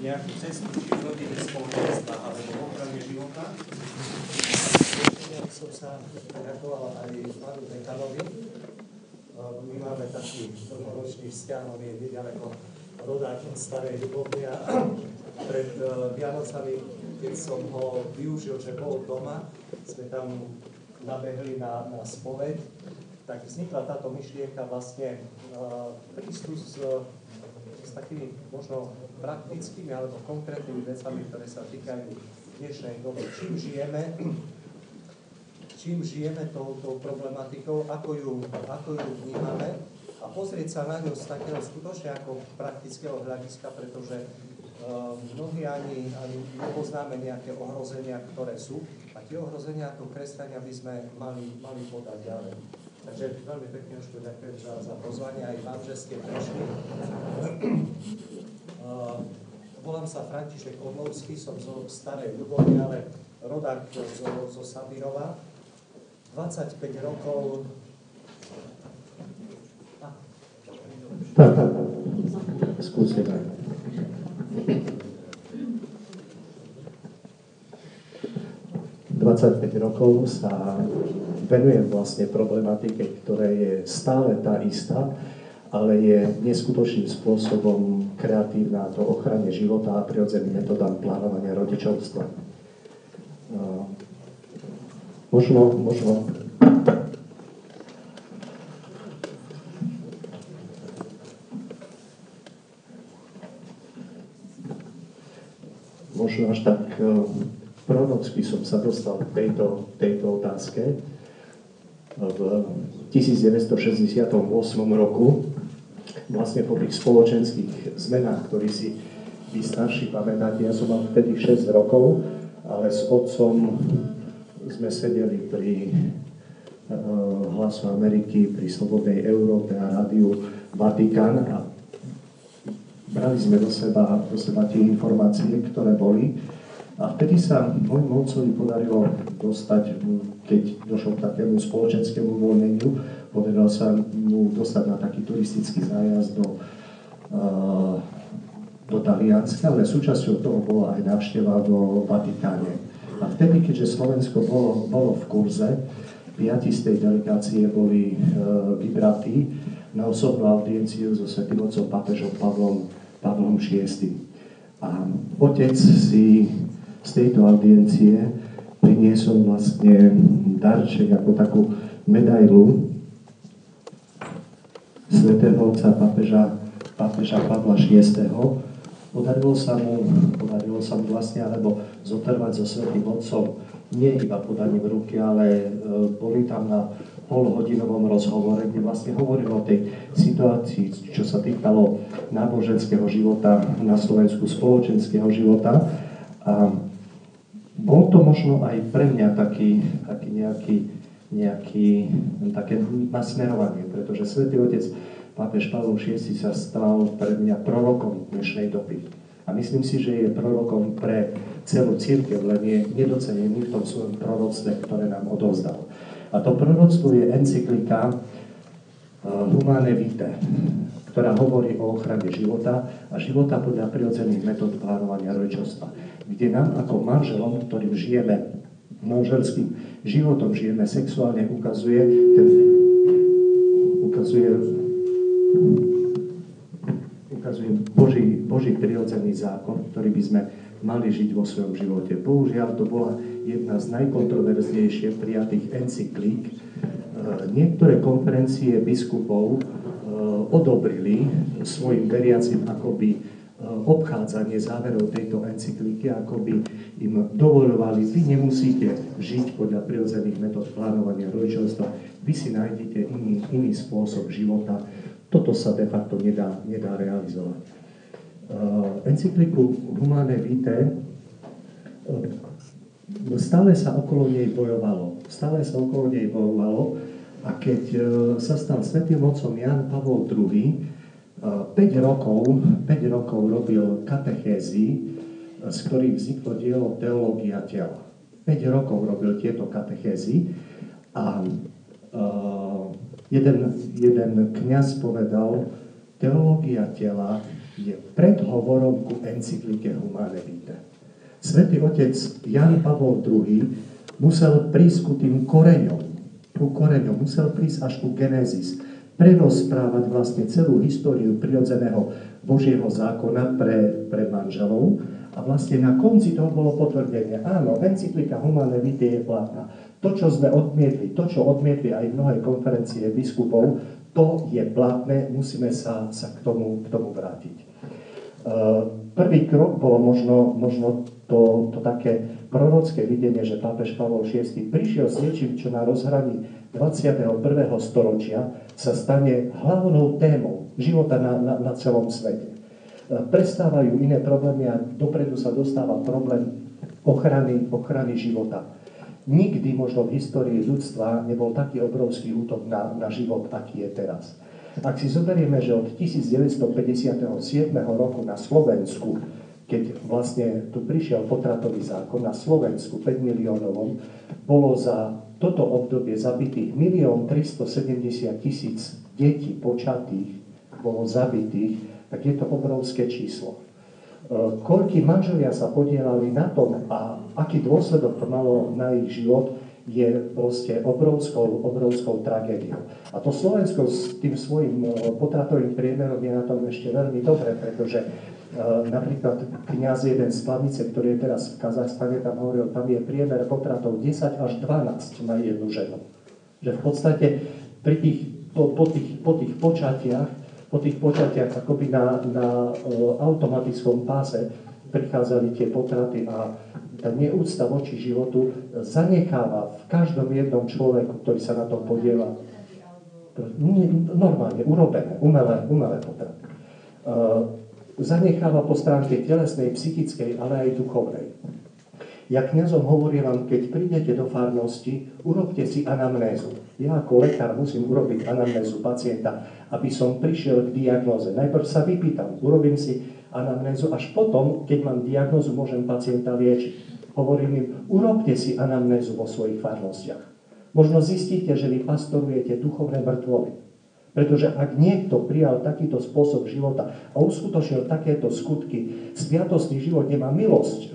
nejakú cestu či v rodine spoločenstva alebo v ochrane života. Ja som sa reagoval aj pánu dekanovi. My máme taký dlhoročný vzťah, on je nedaleko rodák starej Dubovny a pred Vianocami, keď som ho využil, že bol doma, sme tam nabehli na spoveď, tak vznikla táto myšlienka vlastne prístup s takými možno praktickými alebo konkrétnymi vecami, ktoré sa týkajú dnešnej doby. Čím žijeme touto problematikou, ako ju vnímame a pozrieť sa na ňu z takého skutočne ako praktického hľadiska, pretože mnohí ani nepoznáme nejaké ohrozenia, ktoré sú a tie ohrozenia ako kresťania by sme mali podať ďalej. Takže veľmi pekne už ďakujem za pozvanie aj vám, že ste prišli. Volám sa František Orlovský, som zo Starej Ľubovne, ale rodák zo Sabirova. 25 rokov. Skúste tak. 25 rokov sa venujem vlastne problematike, ktorá je stále tá istá, ale je neskutočným spôsobom kreatívna do ochrane života a prirodzeným metodám plánovania rodičovstva. Možno až tak prorocky som sa dostal k tejto otázke. V 1968 roku, vlastne po tých spoločenských zmenách, ktorý si vy starší pamätáte, ja som mal vtedy 6 rokov, ale s otcom sme sedeli pri Hlasu Ameriky, pri Slobodnej Európe a rádiu Vatikán a brali sme do seba tie informácie, ktoré boli. A vtedy sa môjmu otcovi podarilo dostať, keď došlo k takému spoločenskému uvoľneniu, podarilo sa mu dostať na taký turistický zájazd do Talianska, ale súčasťou toho bola aj návšteva vo Vatikáne. A vtedy, keďže Slovensko bolo v kurze, 5 z tej delegácie boli vybratí na osobnú audienciu so svätým otcom pápežom Pavlom VI. A otec si z tejto audiencie priniesol vlastne darček ako takú medailu svätého otca pápeža Pavla VI. Podarilo sa mu vlastne alebo zotrvať so svätým otcom nie iba podaním ruky, ale boli tam na polhodinovom rozhovore, kde vlastne hovoril o tej situácii, čo sa týkalo náboženského života na Slovensku, spoločenského života. A bol to možno aj pre mňa také nasmerovanie, pretože svätý otec pápež Pavol VI sa stal pre mňa prorokom dnešnej doby. A myslím si, že je prorokom pre celú cirkev, len je nedocenený v tom svojom proroctve, ktoré nám odovzdal. A to proroctvo je encyklika Humane Vitae, ktorá hovorí o ochrane života a života podľa prirodzených metód plánovania rodičovstva, kde nám ako manželom, ktorým žijeme manželským životom, žijeme sexuálne, ukazuje Boží prirodzený zákon, ktorý by sme mali žiť vo svojom živote. Bohužiaľ, to bola jedna z najkontroverznejšie prijatých encyklík. Niektoré konferencie biskupov odobrili svojim veriacim akoby obchádzanie záverov tejto encyklíky, akoby im dovoľovali, vy nemusíte žiť podľa prirodzených metód plánovania rodičovstva, vy si nájdete iný spôsob života. Toto sa de facto nedá realizovať. Encykliku Humane Vitae stále sa okolo nej bojovalo a keď sa stal svätým otcom Ján Pavol II, 5 rokov robil katechézy, z ktorých vzniklo dielo Teológia tela. 5 rokov robil tieto katechézy a jeden kňaz povedal, teológia tela je predhovorom ku encyklike Humane Vitae. Svätý otec Ján Pavol II musel prísť ku tým koreňom, musel prísť až ku Genézis, prerozprávať vlastne celú históriu prirodzeného Božieho zákona pre manželov a vlastne na konci toho bolo potvrdenie, áno, encyklika Humane Vitae je platná. To, čo sme odmietli, to, čo odmietli aj mnohé konferencie biskupov, to je platné, musíme sa k tomu vrátiť. Prvý krok bolo možno to také prorocké videnie, že pápež Pavol VI prišiel s niečím, čo na rozhraní 21. storočia sa stane hlavnou témou života na celom svete. Prestávajú iné problémy a dopredu sa dostáva problém ochrany života. Nikdy možno v histórii ľudstva nebol taký obrovský útok na život, aký je teraz. Ak si zoberieme, že od 1957 roku na Slovensku, keď vlastne tu prišiel potratový zákon, na Slovensku 5 miliónovom, bolo za toto obdobie zabitých 1 370 000 detí počatých, bolo zabitých, tak je to obrovské číslo. Koľkí manželia sa podielali na tom a aký dôsledok to malo na ich život, je proste obrovskou tragédiou. A to Slovensko s tým svojím potratovým priemerom je na tom ešte veľmi dobre, pretože napríklad kňaz jeden z Plavice, ktorý je teraz v Kazachstane, tam hovoril, tam je priemer potratov 10 až 12 na jednu ženu. Že v podstate po tých počatiach akoby na automatickom páse prichádzali tie potraty a tá neúcta voči životu zanecháva v každom jednom človeku, ktorý sa na tom podiela, normálne urobené, umelé potraty. Zanecháva po stránke telesnej, psychickej, ale aj duchovnej. Ja kňazom hovorím, keď prídete do farnosti, urobte si anamnézu. Ja ako lekár musím urobiť anamnézu pacienta, aby som prišiel k diagnóze. Najprv sa vypýtam, urobím si anamnézu, až potom, keď mám diagnózu, môžem pacienta liečiť. Hovorím im, urobte si anamnézu vo svojich farnostiach. Možno zistíte, že vy pastorujete duchovné mŕtvoly. Pretože ak niekto prijal takýto spôsob života a uskutočnil takéto skutky, sviatostný život nemá milosť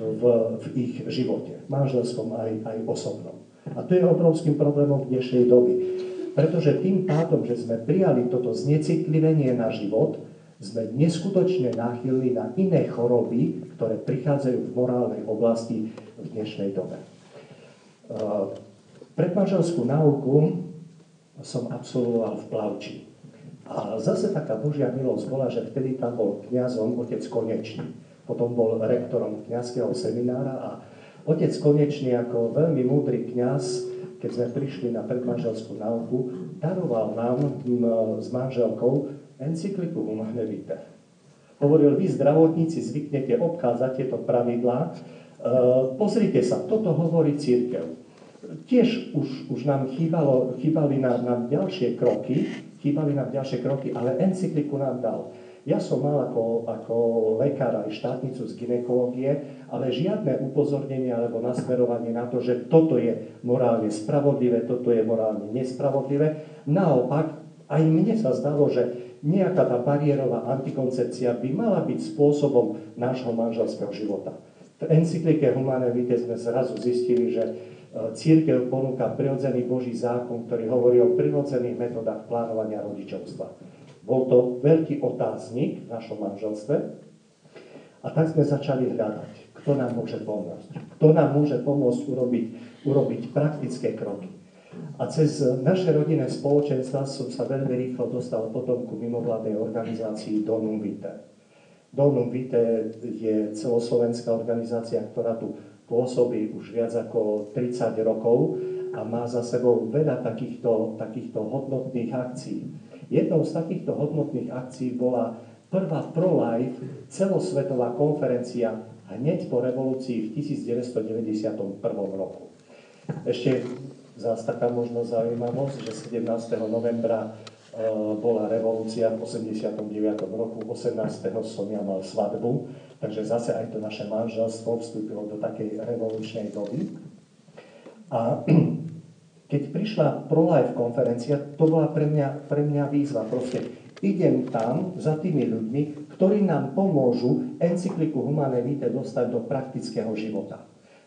v ich živote, manželskom aj osobnom. A to je obrovským problémom v dnešnej doby. Pretože tým pádom, že sme prijali toto znecitlivenie na život, sme neskutočne náchylní na iné choroby, ktoré prichádzajú v morálnej oblasti v dnešnej dobe. Predmanželskú náuku som absolvoval v Plavči. A zase taká Božia milosť bola, že vtedy tam bol kňazom otec Konečný. Potom bol rektorom kňazského seminára a otec Konečný ako veľmi múdry kňaz, keď sme prišli na predmanželskú náuku, daroval nám s manželkou encykliku Humane Vitae. Hovoril, vy zdravotníci zvyknete obchádzať tieto pravidlá, pozrite sa, toto hovorí cirkev. Tiež už nám chýbali nám ďalšie kroky, ale encykliku nám dal. Ja som mal ako lekár aj štátnicu z gynekológie, ale žiadne upozornenie alebo nasmerovanie na to, že toto je morálne spravodlivé, toto je morálne nespravodlivé. Naopak, aj mne sa zdalo, že nejaká tá bariérová antikoncepcia by mala byť spôsobom nášho manželského života. V encyklike Humane Vitae sme zrazu zistili, že cirkev ponúka prirodzený Boží zákon, ktorý hovorí o prirodzených metodách plánovania rodičovstva. Bol to veľký otáznik v našom manželstve a tak sme začali hľadať, kto nám môže pomôcť. Kto nám môže pomôcť urobiť praktické kroky. A cez naše rodinné spoločenstva som sa veľmi rýchlo dostal potom ku mimovládnej organizácii Donum Vitae. Donum Vitae je celoslovenská organizácia, ktorá tu pôsobí už viac ako 30 rokov a má za sebou veľa takýchto hodnotných akcií. Jednou z takýchto hodnotných akcií bola prvá pro-life celosvetová konferencia hneď po revolúcii v 1991 roku. Ešte zás taká možno zaujímavosť, že 17. novembra bola revolúcia v 89. roku, 18. som ja mal svadbu, takže zase aj to naše manželstvo vstúpilo do takej revolučnej doby. A keď prišla pro-life konferencia, to bola pre mňa výzva. Proste idem tam za tými ľuďmi, ktorí nám pomôžu encykliku Humanae Vitae dostať do praktického života.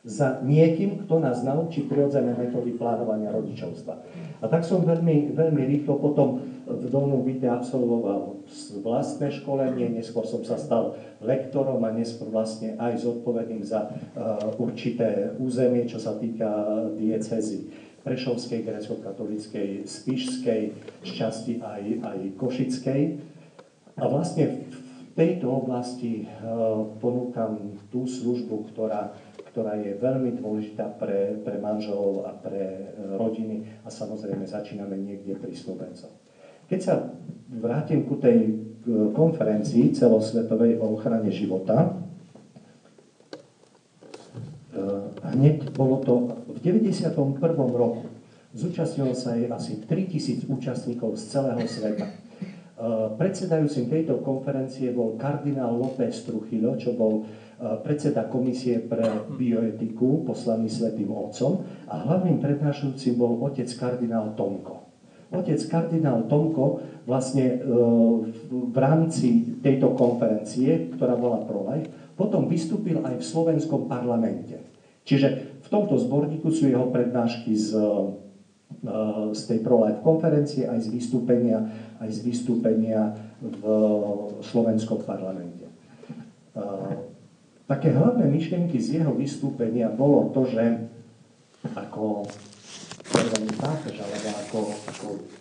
Za niekým, kto nás naučí prirodzené metódy plánovania rodičovstva. A tak som veľmi, veľmi rýchlo potom v Domu Vitae absolvoval vlastné školenie, neskôr som sa stal lektorom a neskôr vlastne aj zodpovedným za určité územie, čo sa týka diecézy Prešovskej, grécko-katolíckej, Spišskej, šťastí aj Košickej. A vlastne v tejto oblasti ponúkam tú službu, ktorá je veľmi dôležitá pre manželov a pre rodiny a samozrejme začíname niekde pri snúbencov. Keď sa vrátim ku tej konferencii celosvetovej o ochrane života, hneď bolo to v 91. roku. Zúčastnilo sa jej asi 3000 účastníkov z celého sveta. Predsedajúcim tejto konferencie bol kardinál López Trujillo, čo bol predseda komisie pre bioetiku, poslaný Svätým Otcom, a hlavným prednášajúcim bol otec kardinál Tomko. Otec kardinál Tomko vlastne v rámci tejto konferencie, ktorá bola pro-life, potom vystúpil aj v slovenskom parlamente. Čiže v tomto zborníku sú jeho prednášky z tej pro-life konferencie, aj z vystúpenia v slovenskom parlamente. Také hlavné myšlienky z jeho vystúpenia bolo to, že ako pápež, alebo ako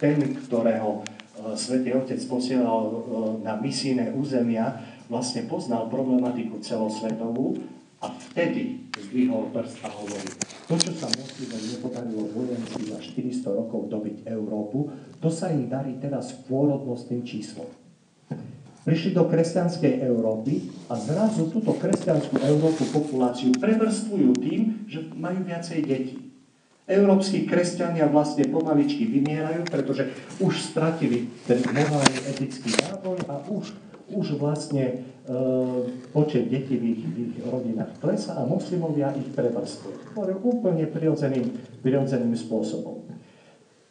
ten, ktorého Svätý Otec posielal na misijné územia, vlastne poznal problematiku celosvetovú a vtedy zdvihol prst a hovorí: to, čo sa moslimom nepodarilo vojensky za 400 rokov dobiť Európu, to sa im darí teraz pôrodnostným číslom. Prišli do kresťanskej Európy a zrazu túto kresťanskú Európu populáciu prevrstvujú tým, že majú viacej detí. Európski kresťania vlastne pomaličky vymierajú, pretože už stratili ten morálny etický náboj a už vlastne počet detí v ich rodinách klesá a moslimovia ich prevrstvujú. Úplne prirodzeným spôsobom.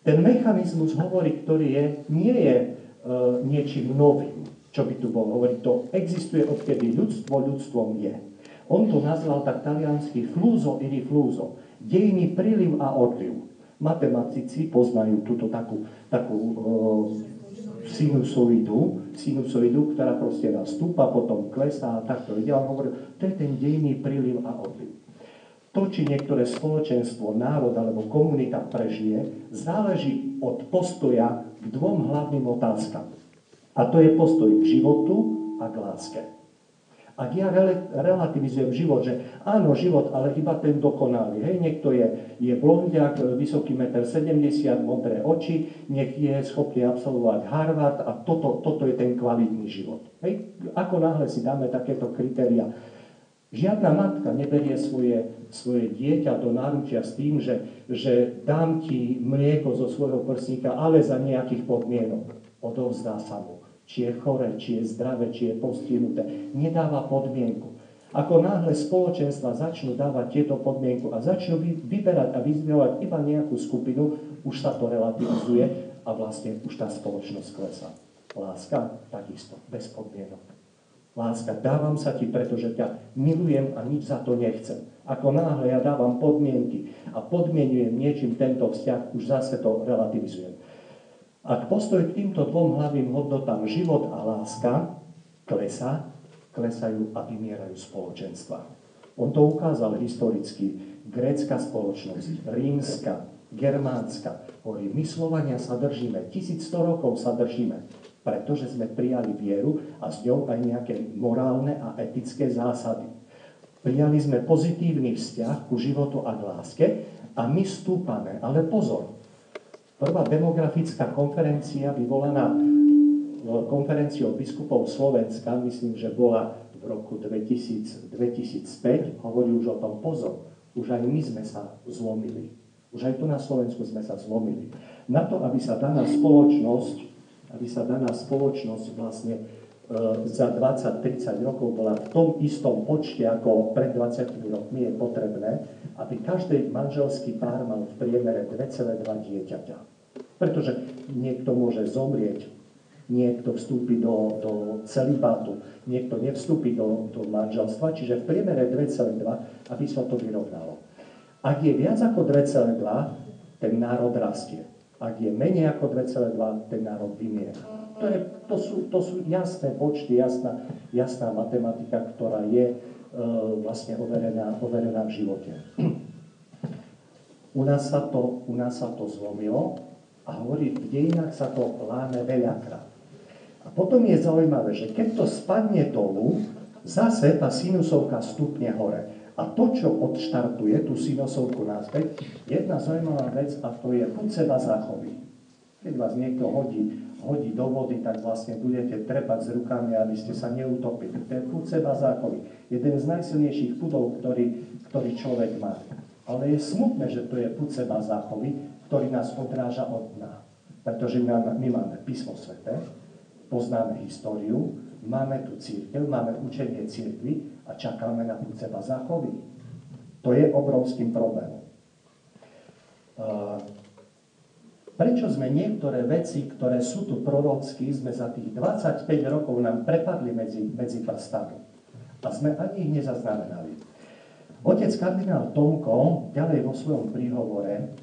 Ten mechanizmus, ktorý nie je niečím novým, čo by tu bol hovoriť. To existuje, odkedy ľudstvom je. On to nazval tak taliansky fluso i rifluso. Dejný príliv a odliv. Matematici poznajú túto takú sinusoidu, ktorá proste nastúpa, potom klesá a takto ide. On hovoril, to je ten dejný príliv a odliv. To, či niektoré spoločenstvo, národ alebo komunita prežije, záleží od postoja k dvom hlavným otázkam. A to je postoj k životu a k láske. Ak ja relativizujem život, že áno, život, ale iba ten dokonalý. Hej, niekto je blondiak, vysoký 1,70 m, modré oči, nech je schopný absolvovať Harvard a toto je ten kvalitný život. Hej, ako náhle si dáme takéto kritéria. Žiadna matka neberie svoje dieťa do náručia s tým, že dám ti mlieko zo svojho prsníka, ale za nejakých podmienok. Odovzdá sa mu. Či je choré, či je zdravé, či je postihnuté. Nedáva podmienku. Ako náhle spoločenstva začnú dávať tieto podmienku a začnú vyberať a vyzvihovať iba nejakú skupinu, už sa to relativizuje a vlastne už tá spoločnosť klesá. Láska takisto, bez podmienok. Láska, dávam sa ti, pretože ťa milujem a nič za to nechcem. Ako náhle ja dávam podmienky a podmienujem niečím tento vzťah, už zase to relativizujem. Ak postoj k týmto dvom hlavným hodnotám, život a láska, klesajú a vymierajú spoločenstva. On to ukázal historicky. Grécka spoločnosť, rímska, germánska. Hovorí, my Slovania sa držíme, 1100 rokov sa držíme, pretože sme prijali vieru a s ňou aj nejaké morálne a etické zásady. Prijali sme pozitívny vzťah ku životu a k láske a my stúpame. Ale pozor, prvá demografická konferencia vyvolaná konferenciou biskupov Slovenska, myslím, že bola v roku 2005, hovorí už o tom, pozor, už aj my sme sa zlomili. Už aj tu na Slovensku sme sa zlomili. Na to, aby sa daná spoločnosť vlastne za 20-30 rokov bola v tom istom počte ako pred 20 rokmi, je potrebné, aby každý manželský pár mal v priemere 2,2 dieťaťa. Pretože niekto môže zomrieť niekto vstúpi do celibátu, niekto nevstúpi do manželstva, čiže v priemere 2,2, aby sa to vyrovnalo. Ak je viac ako 2,2, ten národ rastie. Ak je menej ako 2,2, ten národ vymiera. To sú jasné počty, jasná matematika, ktorá je vlastne overená v živote. U nás sa to zlomilo a hovorí, v dejinách sa to láme veľakrát. A potom je zaujímavé, že keď to spadne dolu, zase tá sinusovka stupne hore. A to, čo odštartuje tú sinusovku naspäť, jedna zaujímavá vec, a to je buď seba záchovy. Keď vás niekto hodí do vody, tak vlastne budete trepať s rukami, aby ste sa neutopili. To je pud seba záchovy. Jeden z najsilnejších pudov, ktorý človek má. Ale je smutné, že to je pud seba záchovy, ktorý nás odráža od dna. Pretože my máme písmo sväté, poznáme históriu, máme tu cirkev, máme učenie cirkvi a čakáme na pud seba záchovy. To je obrovským problémom. Prečo sme niektoré veci, ktoré sú tu prorocky, sme za tých 25 rokov nám prepadli medzi prstami. A sme ani ich nezaznamenali. Otec kardinál Tomko ďalej vo svojom príhovore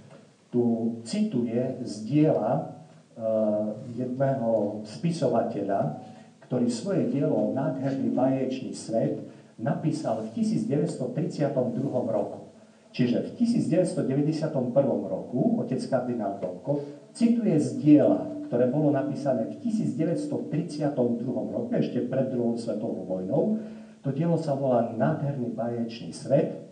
tu cituje z diela jedného spisovateľa, ktorý svoje dielo Nádherný baječný svet napísal v 1932 roku. Čiže v 1991 roku otec kardinál Tomko cituje z diela, ktoré bolo napísané v 1932 roku, ešte pred druhou svetovou vojnou. To dielo sa volá Nádherný baječný svet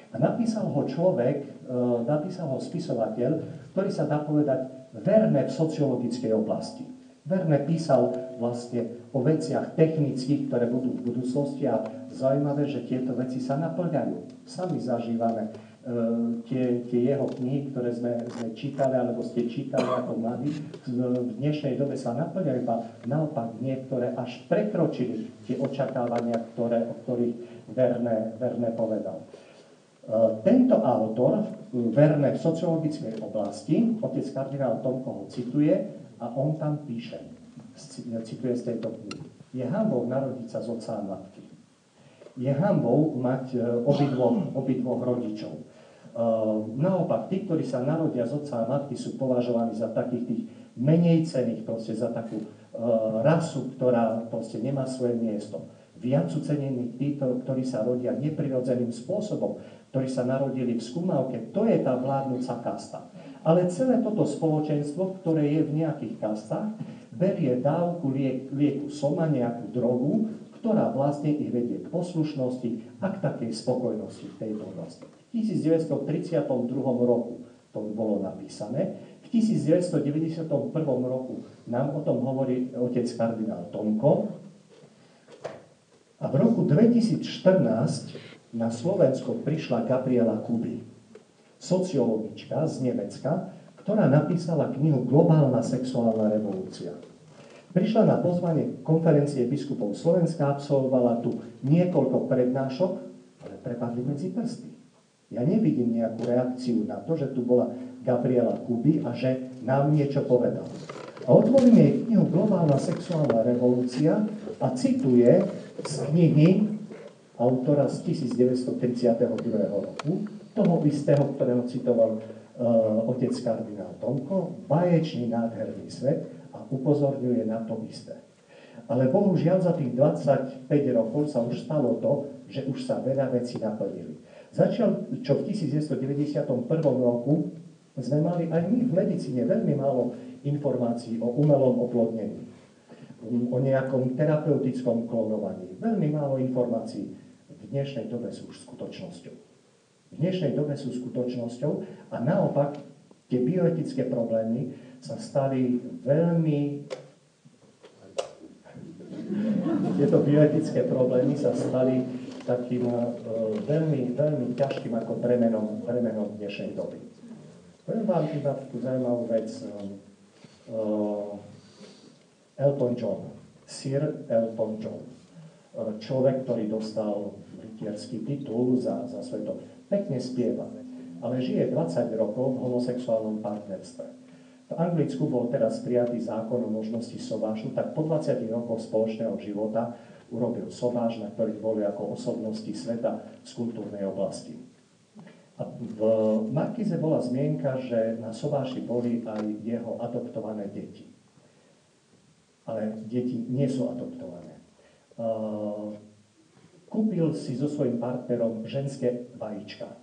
a napísal ho spisovateľ, ktorý sa dá povedať verne v sociologickej oblasti. Verne písal vlastne o veciach technických, ktoré budú v budúcnosti a zaujímavé, že tieto veci sa naplňajú. Sami zažívame tie jeho knihy, ktoré sme čítali, alebo ste čítali ako mladí, v dnešnej dobe sa naplňajú, a naopak niektoré až prekročili tie očakávania, o ktorých Verne povedal. Tento autor, Verne v sociologickej oblasti, otec kardinál Tomko ho cituje, a on tam píše, cituje z tejto knihy: je hanbou narodiť sa z otca a matky. Je hanbou mať obidvoch rodičov. Naopak, tí, ktorí sa narodia z otca a matky, sú považovaní za takých tých menej cenných, proste za takú rasu, ktorá proste nemá svoje miesto. Viac sú cenení títo, ktorí sa rodia neprirodzeným spôsobom, ktorí sa narodili v skúmavke. To je tá vládnúca kasta. Ale celé toto spoločenstvo, ktoré je v nejakých kastách, berie dávku lieku soma, nejakú drogu, ktorá vlastne ich vedie k poslušnosti a k takej spokojnosti v tejto oblasti. V 1932 roku to bolo napísané. V 1991 roku nám o tom hovorí otec kardinál Tomko. A v roku 2014 na Slovensko prišla Gabriela Kuby, sociologička z Nemecka, ktorá napísala knihu Globálna sexuálna revolúcia. Prišla na pozvanie konferencie biskupov Slovenska, absolvovala tu niekoľko prednášok, ale prepadli medzi prsty. Ja nevidím nejakú reakciu na to, že tu bola Gabriela Kuby a že nám niečo povedala. A otvorím jej knihu Globálna sexuálna revolúcia a cituje z knihy autora z 1932 roku, toho istého, ktorého citoval otec kardinál Tomko, Baječný nádherný svet, a upozorňuje na to isté. Ale bohužiaľ za tých 25 rokov sa už stalo to, že už sa veľa vecí naplnili. Čo v 1991 roku sme mali aj my v medicíne veľmi málo informácií o umelom oplodnení, o nejakom terapeutickom klonovaní. Veľmi málo informácií v dnešnej dobe sú už skutočnosťou. V dnešnej dobe sú skutočnosťou a naopak tie bioetické problémy sa stali tieto bioetické problémy sa stali takým veľmi, veľmi ťažkým ako bremenom dnešnej doby. Poviem vám iba takú zaujímavú vec. Elton John, Sir Elton John, človek, ktorý dostal rytierský titul za svoje to, pekne spieva, ale žije 20 rokov v homosexuálnom partnerstve. V Anglicku bol teraz prijatý zákon o možnosti sobášu, tak po 20 rokoch spoločného života urobil sobáš, na ktorých boli ako osobnosti sveta z kultúrnej oblasti. A v Markíze bola zmienka, že na sobáši boli aj jeho adoptované deti. Ale deti nie sú adoptované. Kúpil si so svojím partnerom ženské vajíčka.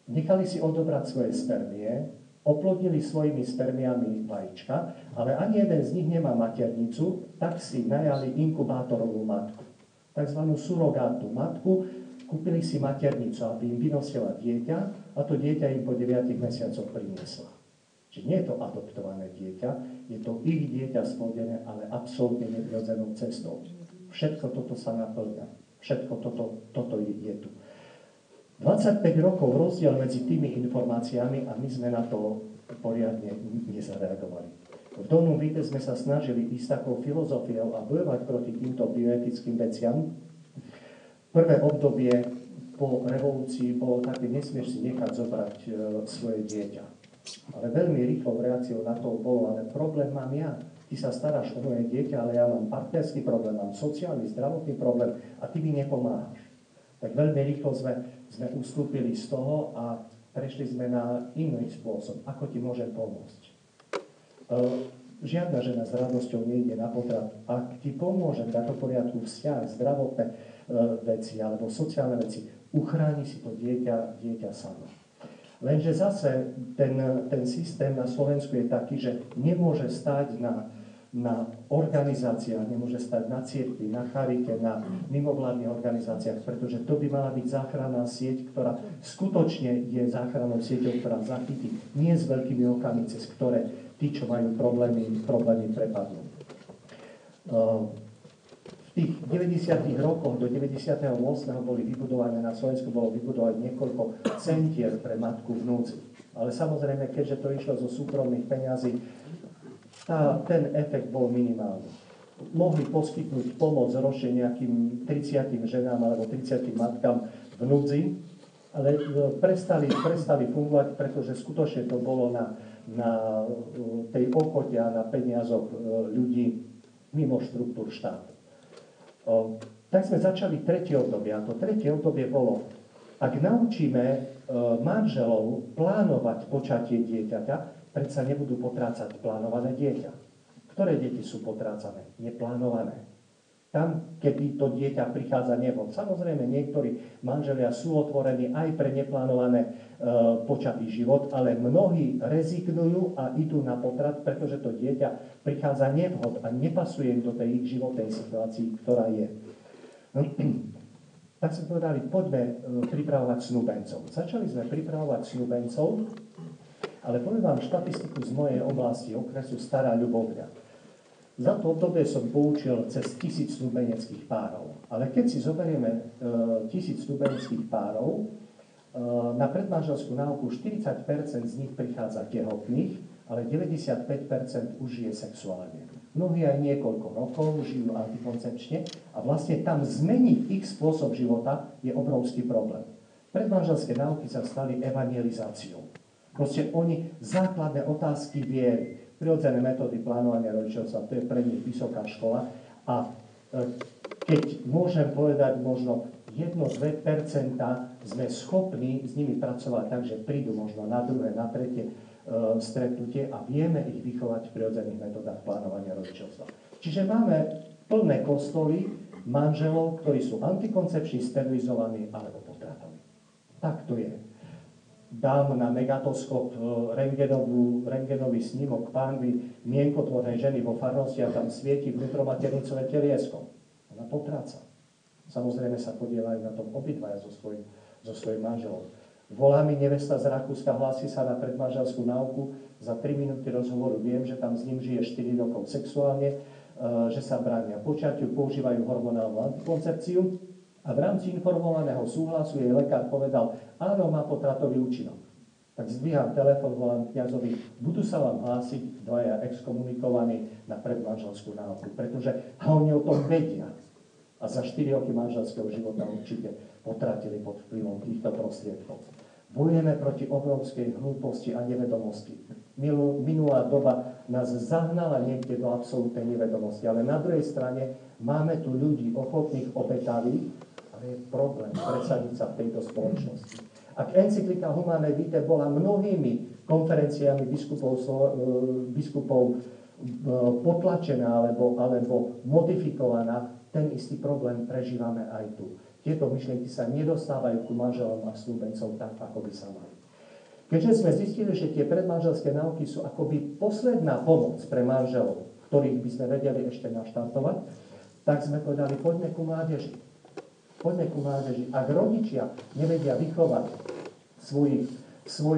Nechali si odobrať svoje spermie, oplodnili svojimi spermiami vajíčka, ale ani jeden z nich nemá maternicu, tak si najali inkubátorovú matku. Takzvanú surogátnu matku, kúpili si maternicu, aby im vynosila dieťa a to dieťa im po 9 mesiacoch priniesla. Čiže nie je to adoptované dieťa, je to ich dieťa splodené, ale absolútne neprirodzenou cestou. Všetko toto sa naplňa. Všetko toto je tu. 25 rokov rozdiel medzi tými informáciami a my sme na to poriadne nezareagovali. V Dolnom Vite sme sa snažili ísť takou filozofiou a bojovať proti týmto bioetickým veciam. Prvé obdobie po revolúcii bolo také, nesmieš si nechať zobrať svoje dieťa. Ale veľmi rýchlou reakciou na to bolo, ale problém mám ja. Ty sa staráš o moje dieťa, ale ja mám partnerský problém, mám sociálny, zdravotný problém a ty mi nepomáhaš. Tak veľmi rýchlo sme ustúpili z toho a prešli sme na iný spôsob. Ako ti môžem pomôcť? Žiadna žena s radosťou nejde na potrat. Ak ti pomôžem dať do poriadku vzťah, zdravotné veci alebo sociálne veci, uchráni si to dieťa samo. Lenže zase ten systém na Slovensku je taký, že nemôže stáť na organizáciách, nemôže stať na cirkvi, na charite, na mimovládnych organizáciách, pretože to by mala byť záchranná sieť, ktorá skutočne je záchrannou sieťou, ktorá zachytí nie s veľkými okami, cez ktoré tí, čo majú problémy prepadnú. V tých 90. rokoch do 98. boli vybudované, na Slovensku bolo vybudovať niekoľko centier pre matku v núdzi. Ale samozrejme, keďže to išlo zo súkromných peňazí, ten efekt bol minimálny. Mohli poskytnúť pomoc ročne nejakým 30 ženám alebo 30 matkám v núdzi, ale prestali fungovať, pretože skutočne to bolo na tej ochote a na peniazoch ľudí mimo štruktúr štátu. Tak sme začali tretie obdobie. A to tretie obdobie bolo, ak naučíme manželov plánovať počatie dieťaťa, predsa nebudú potrácať plánované dieťa. Ktoré deti sú potrácané? Neplánované. Tam, keby to dieťa prichádza nevhod. Samozrejme, niektorí manželia sú otvorení aj pre neplánované počatý život, ale mnohí rezignujú a idú na potrat, pretože to dieťa prichádza nevhod a nepasuje im do tej ich životnej situácii, ktorá je. Tak sme povedali, poďme pripravovať snúbencov. Začali sme pripravovať snúbencov, ale poviem vám štatistiku z mojej oblasti, okresu Stará Ľubovňa. Za to obdobie som poučil cez 1000 snúbeneckých párov. Ale keď si zoberieme 1000 snúbeneckých párov, na predmanželskú náuku 40% z nich prichádza tehotných, ale 95% už žije sexuálne. Mnohí aj niekoľko rokov žijú antikoncepčne a vlastne tam zmeniť ich spôsob života je obrovský problém. Predmanželské náuky sa stali evangelizáciou. Proste oni základné otázky viery, prirodzené metódy plánovania rodičovstva, to je pre nich vysoká škola. A keď môžem povedať, možno 1-2% sme schopní s nimi pracovať tak, že prídu možno na druhé, na tretie stretnutie a vieme ich vychovať v prirodzených metodách plánovania rodičovstva. Čiže máme plné kostoly manželov, ktorí sú antikoncepční, sterilizovaní alebo potratoví. Tak to je. Dám na megatoskop rentgenový snímok pánvy mienkotvornej ženy vo farnosti a tam svieti vnútromaternicové teliesko. Ona potráca. Samozrejme sa podieľajú na tom obidvaja so svojím manželom. Volá mi nevesta z Rakúska, hlási sa na predmanželskú náuku. Za 3 minúty rozhovoru viem, že tam s ním žije 4 rokov sexuálne, že sa bránia počatiu, používajú hormonálnu antikoncepciu. A v rámci informovaného súhlasu jej lekár povedal, áno, má potratový účinok. Tak zdvíham telefon, volám kňazovi, budú sa vám hlásiť dvaja exkomunikovaní na predmanželskú náuku, pretože oni o tom vedia. A za 4 roky manželského života určite potratili pod vplyvom týchto prostriedkov. Bojujeme proti obrovskej hlúposti a nevedomosti. Minulá doba nás zahnala niekde do absolútnej nevedomosti, ale na druhej strane máme tu ľudí ochotných, obetavých, ale je problém presadiť sa v tejto spoločnosti. Ak encyklika Humanae Vitae bola mnohými konferenciami biskupov potlačená alebo modifikovaná, ten istý problém prežívame aj tu. Tieto myšlienky sa nedostávajú ku manželom a snúbencom tak, ako by sa mali. Keďže sme zistili, že tie predmanželské náuky sú akoby posledná pomoc pre manželov, ktorých by sme vedeli ešte naštartovať, tak sme povedali, poďme ku mládeži. Poďme ku mládeži. Ak rodičia nevedia vychovať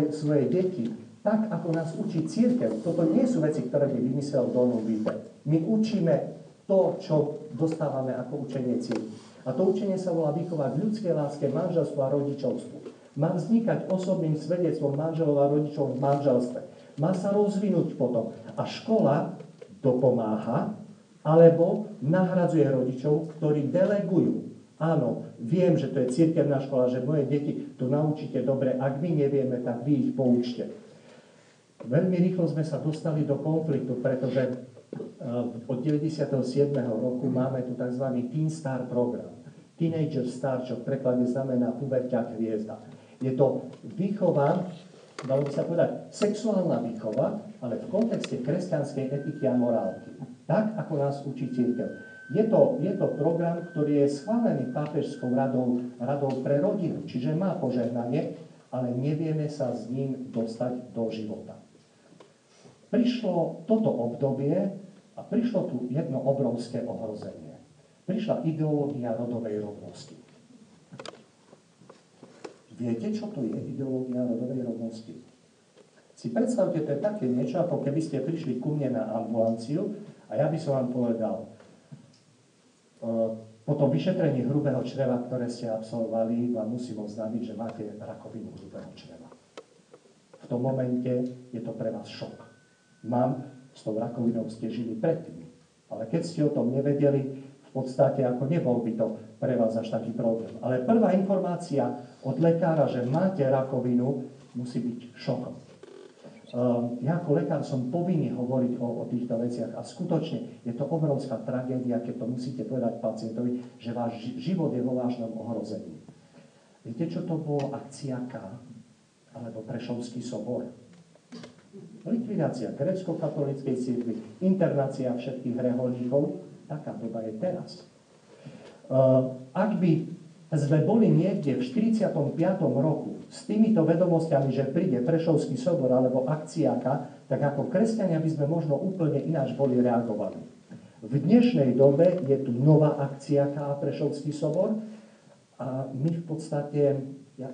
svoje deti tak, ako nás učí cirkev, toto nie sú veci, ktoré by vymyslel Don Vitae. My učíme to, čo dostávame ako učenie cirkvi. A to učenie sa volá vychovať v ľudskej láske, manželstvu a rodičovstvu. Má vznikať osobným svedectvom manželov a rodičov v manželstve. Má sa rozvinúť potom. A škola dopomáha, alebo nahradzuje rodičov, ktorí delegujú. Áno, viem, že to je cirkevná škola, že moje deti tu naučíte dobre, ak my nevieme, tak vy ich poučte. Veľmi rýchlo sme sa dostali do konfliktu, pretože od 97. roku máme tu tzv. Teen Star program. Teenager Star, čo v preklade znamená puberťák hviezda. Je to výchova, dalo by sa povedať, sexuálna výchova, ale v kontexte kresťanskej etiky a morálky. Tak, ako nás učí cirkev. Je to program, ktorý je schválený pápežskou radou pre rodinu, čiže má požehnanie, ale nevieme sa s ním dostať do života. Prišlo toto obdobie a prišlo tu jedno obrovské ohrozenie. Prišla ideológia rodovej rovnosti. Viete, čo to je ideológia rodovej rovnosti? Si predstavte, to je také niečo, ako keby ste prišli ku mne na ambulanciu a ja by som vám povedal, po tom vyšetrení hrubého čreva, ktoré ste absolvovali, vám musím oznámiť, že máte rakovinu hrubého čreva. V tom momente je to pre vás šok. S tou rakovinou ste žili predtým. Ale keď ste o tom nevedeli, v podstate ako nebol by to pre vás až taký problém. Ale prvá informácia od lekára, že máte rakovinu, musí byť šokom. Ja ako lekár som povinný hovoriť o týchto veciach a skutočne je to obrovská tragédia, keď to musíte povedať pacientovi, že váš život je vo vážnom ohrození. Viete, čo to bolo akcia K? Alebo Prešovský sobor? Likvidácia grécko-katolíckej cirkvi, internácia všetkých reholníkov, taká doba je teraz. Ak by sme boli niekde v 45. roku s týmito vedomosťami, že príde Prešovský sobor alebo akciáka, tak ako kresťania by sme možno úplne ináč boli reagovali. V dnešnej dobe je tu nová akciáka a Prešovský sobor a my v podstate, ja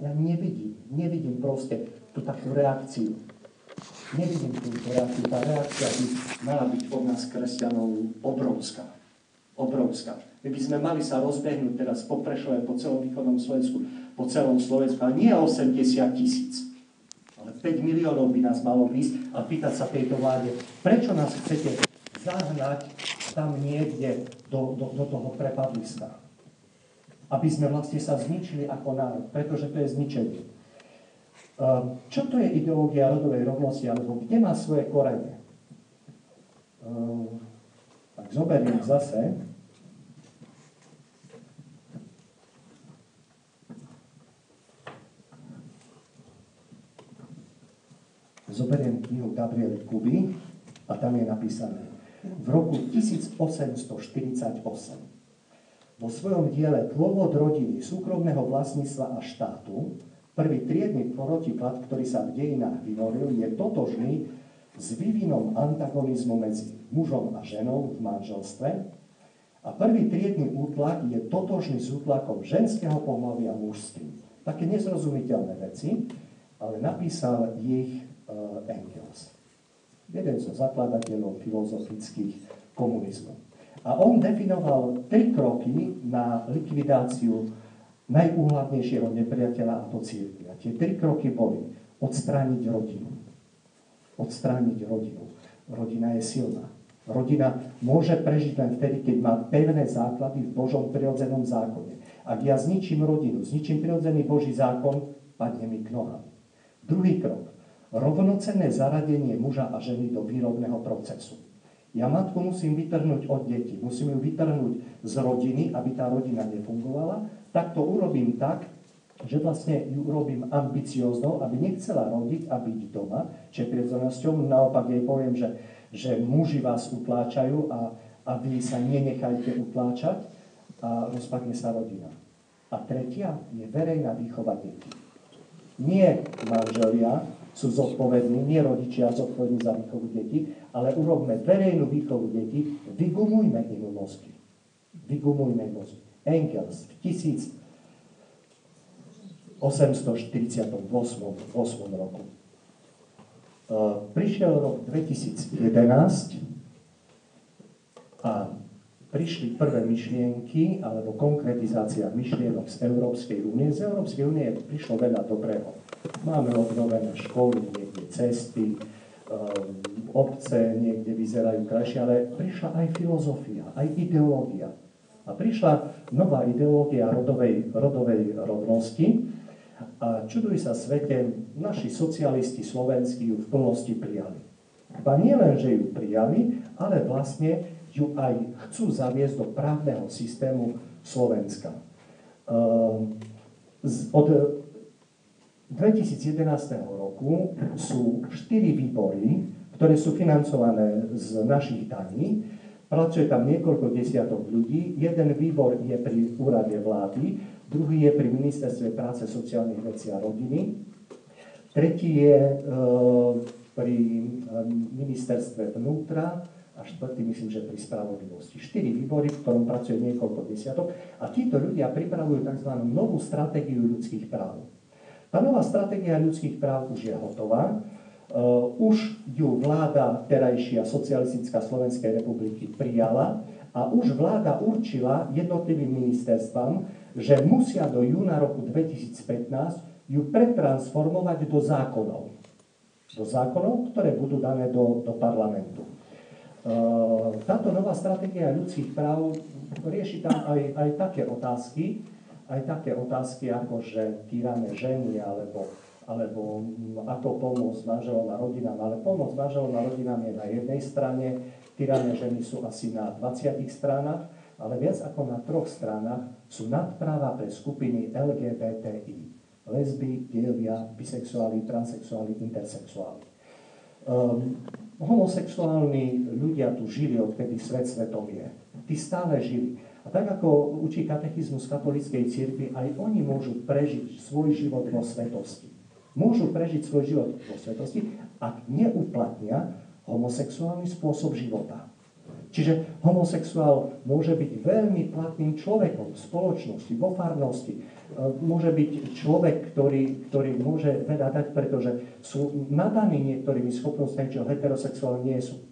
nevidím proste tú takú reakciu. Nevidím tú reakciu. Tá reakcia by mala byť od nás kresťanov obrovská. Obrovská. My by sme mali sa rozbehnúť teraz po Prešove, po celom východnom Slovensku, po celom Slovensku, ale nie 80 000, ale 5 miliónov by nás malo ísť a pýtať sa tejto vláde, prečo nás chcete zahnať tam niekde do toho prepadliska. Aby sme vlastne sa zničili ako národ, pretože to je zničenie. Čo to je ideológia rodovej rovnosti, alebo kde má svoje korene? Tak zoberiem zase. Zoberiem knihu Gabriely Kuby a tam je napísané v roku 1848 vo svojom diele Pôvod rodiny, súkromného vlastníctva a štátu prvý triedny protiklad, ktorý sa v dejinách vynoril, je totožný s vývinom antagonizmu medzi mužom a ženou v manželstve a prvý triedny útlak je totožný s útlakom ženského pohlavia mužským. Také nezrozumiteľné veci, ale napísal ich Engels, jeden zo zakladateľov filozofických komunizmu. A on definoval 3 kroky na likvidáciu najúhlavnejšieho nepriateľa, a to cirkvi. A tie 3 kroky boli odstrániť rodinu. Odstrániť rodinu. Rodina je silná. Rodina môže prežiť len vtedy, keď má pevné základy v Božom prirodzenom zákone. Ak ja zničím rodinu, zničím prirodzený Boží zákon, padne mi k nohám. Druhý krok. Rovnocenné zaradenie muža a ženy do výrobného procesu. Ja matku musím vytrhnúť od detí, musím ju vytrhnúť z rodiny, aby tá rodina nefungovala, tak to urobím tak, že vlastne ju urobím ambicióznou, aby nechcela rodiť a byť doma, čiže prirodzenosťou. Naopak jej poviem, že muži vás utláčajú a vy sa nenechajte utláčať a rozpadne sa rodina. A tretia je verejná výchova detí. Nie manželia sú zodpovední, nie rodičia zodpovední za výchovu detí, ale urobme verejnú výchovu detí, vygumujme im mozgy. Vygumujme mozgy. Engels v 1848 roku. Prišiel rok 2011 a prišli prvé myšlienky alebo konkretizácia myšlienok z Európskej únie. Z Európskej únie prišlo veľa dobrého. Máme obnovené školy, niekde cesty, obce niekde vyzerajú krajšie, ale prišla aj filozofia, aj ideológia. A prišla nová ideológia rodovej rovnosti. A čuduj sa svete, naši socialisti slovenskí ju v plnosti prijali. A nie len, že ju prijali, ale vlastne ju aj chcú zaviesť do právneho systému Slovenska. Od 2011 roku sú 4 výbory, ktoré sú financované z našich daní. Pracuje tam niekoľko desiatok ľudí. Jeden výbor je pri úrade vlády, druhý je pri ministerstve práce, sociálnych vecí a rodiny. Tretí je pri ministerstve vnútra a štvrtý, myslím, že pri spravodlivosti. 4 výbory, v ktorom pracuje niekoľko desiatok a títo ľudia pripravujú tzv. Novú stratégiu ľudských práv. Tá nová stratégia ľudských práv už je hotová. Už ju vláda terajšia socialistická Slovenskej republiky prijala a už vláda určila jednotlivým ministerstvám, že musia do júna roku 2015 ju pretransformovať do zákonov. Do zákonov, ktoré budú dané do parlamentu. Táto nová stratégia ľudských práv rieši tam aj také otázky, ako že týrané ženy, alebo ako pomôcť manželom a rodinám. Ale pomôcť manželom a rodinám je na jednej strane, týrané ženy sú asi na 20 stranách, ale viac ako na 3 stranách sú nadpráva pre skupiny LGBTI. Lesby, gejovia, bisexuáli, transexuáli, intersexuáli. Homosexuálni ľudia tu žili, odkedy svet svetom je. Tí stále žili. A tak ako učí katechizmus katolíckej cirkvi, aj oni môžu prežiť svoj život vo svetosti. Môžu prežiť svoj život vo svetosti, ak neuplatnia homosexuálny spôsob života. Čiže homosexuál môže byť veľmi platným človekom v spoločnosti, vo farnosti. Môže byť človek, ktorý môže veľa dať, pretože sú nadaní niektorými schopnosťami, čo heterosexuálni nie sú.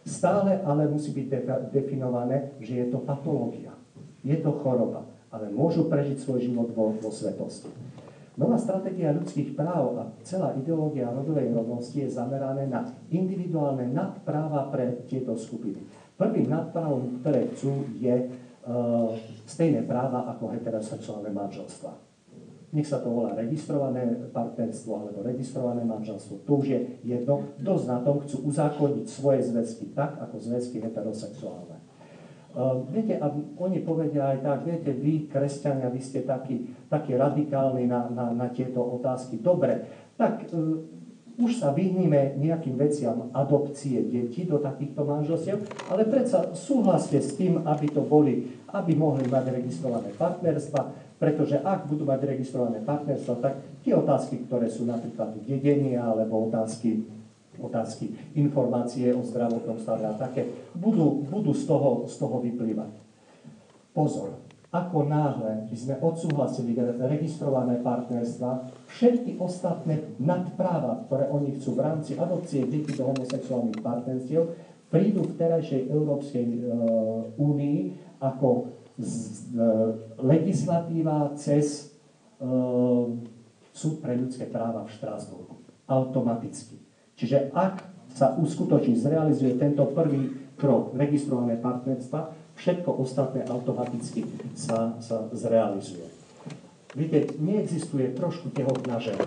Stále ale musí byť definované, že je to patológia. Je to choroba, ale môžu prežiť svoj život vo svetosti. Nová stratégia ľudských práv a celá ideológia rodovej rovnosti je zamerané na individuálne nadpráva pre tieto skupiny. Prvým nadprávom, ktoré chcú, je stejné práva ako heterosexuálne manželstva. Nech sa to volá registrované partnerstvo alebo registrované manželstvo. To už je jedno. Dosť na tom chcú uzákoniť svoje zväzky tak, ako zväzky heterosexuálne. Viete, a oni povedia aj tak, viete, vy, kresťania, vy ste takí radikálni na tieto otázky. Dobre, tak už sa vyhníme nejakým veciam adopcie detí do takýchto manželstiev, ale predsa súhlaste s tým, aby mohli mať registrované partnerstva, pretože ak budú mať registrované partnerstva, tak tie otázky, ktoré sú napríklad dedenia alebo otázky informácie o zdravotnom stave a také, budú z toho vyplývať. Pozor, ako náhle by sme odsúhlasili registrované partnerstva, všetky ostatné nadpráva, ktoré oni chcú v rámci adopcie detí do homosexuálnych partnerstiev, prídu v terajšej Európskej únii ako legislatíva cez súd pre ľudské práva v Štrasburgu. Automaticky. Čiže ak sa uskutoční, zrealizuje tento prvý krok, registrované partnerstva, všetko ostatné automaticky sa zrealizuje. Viete, neexistuje trošku tehotná žena.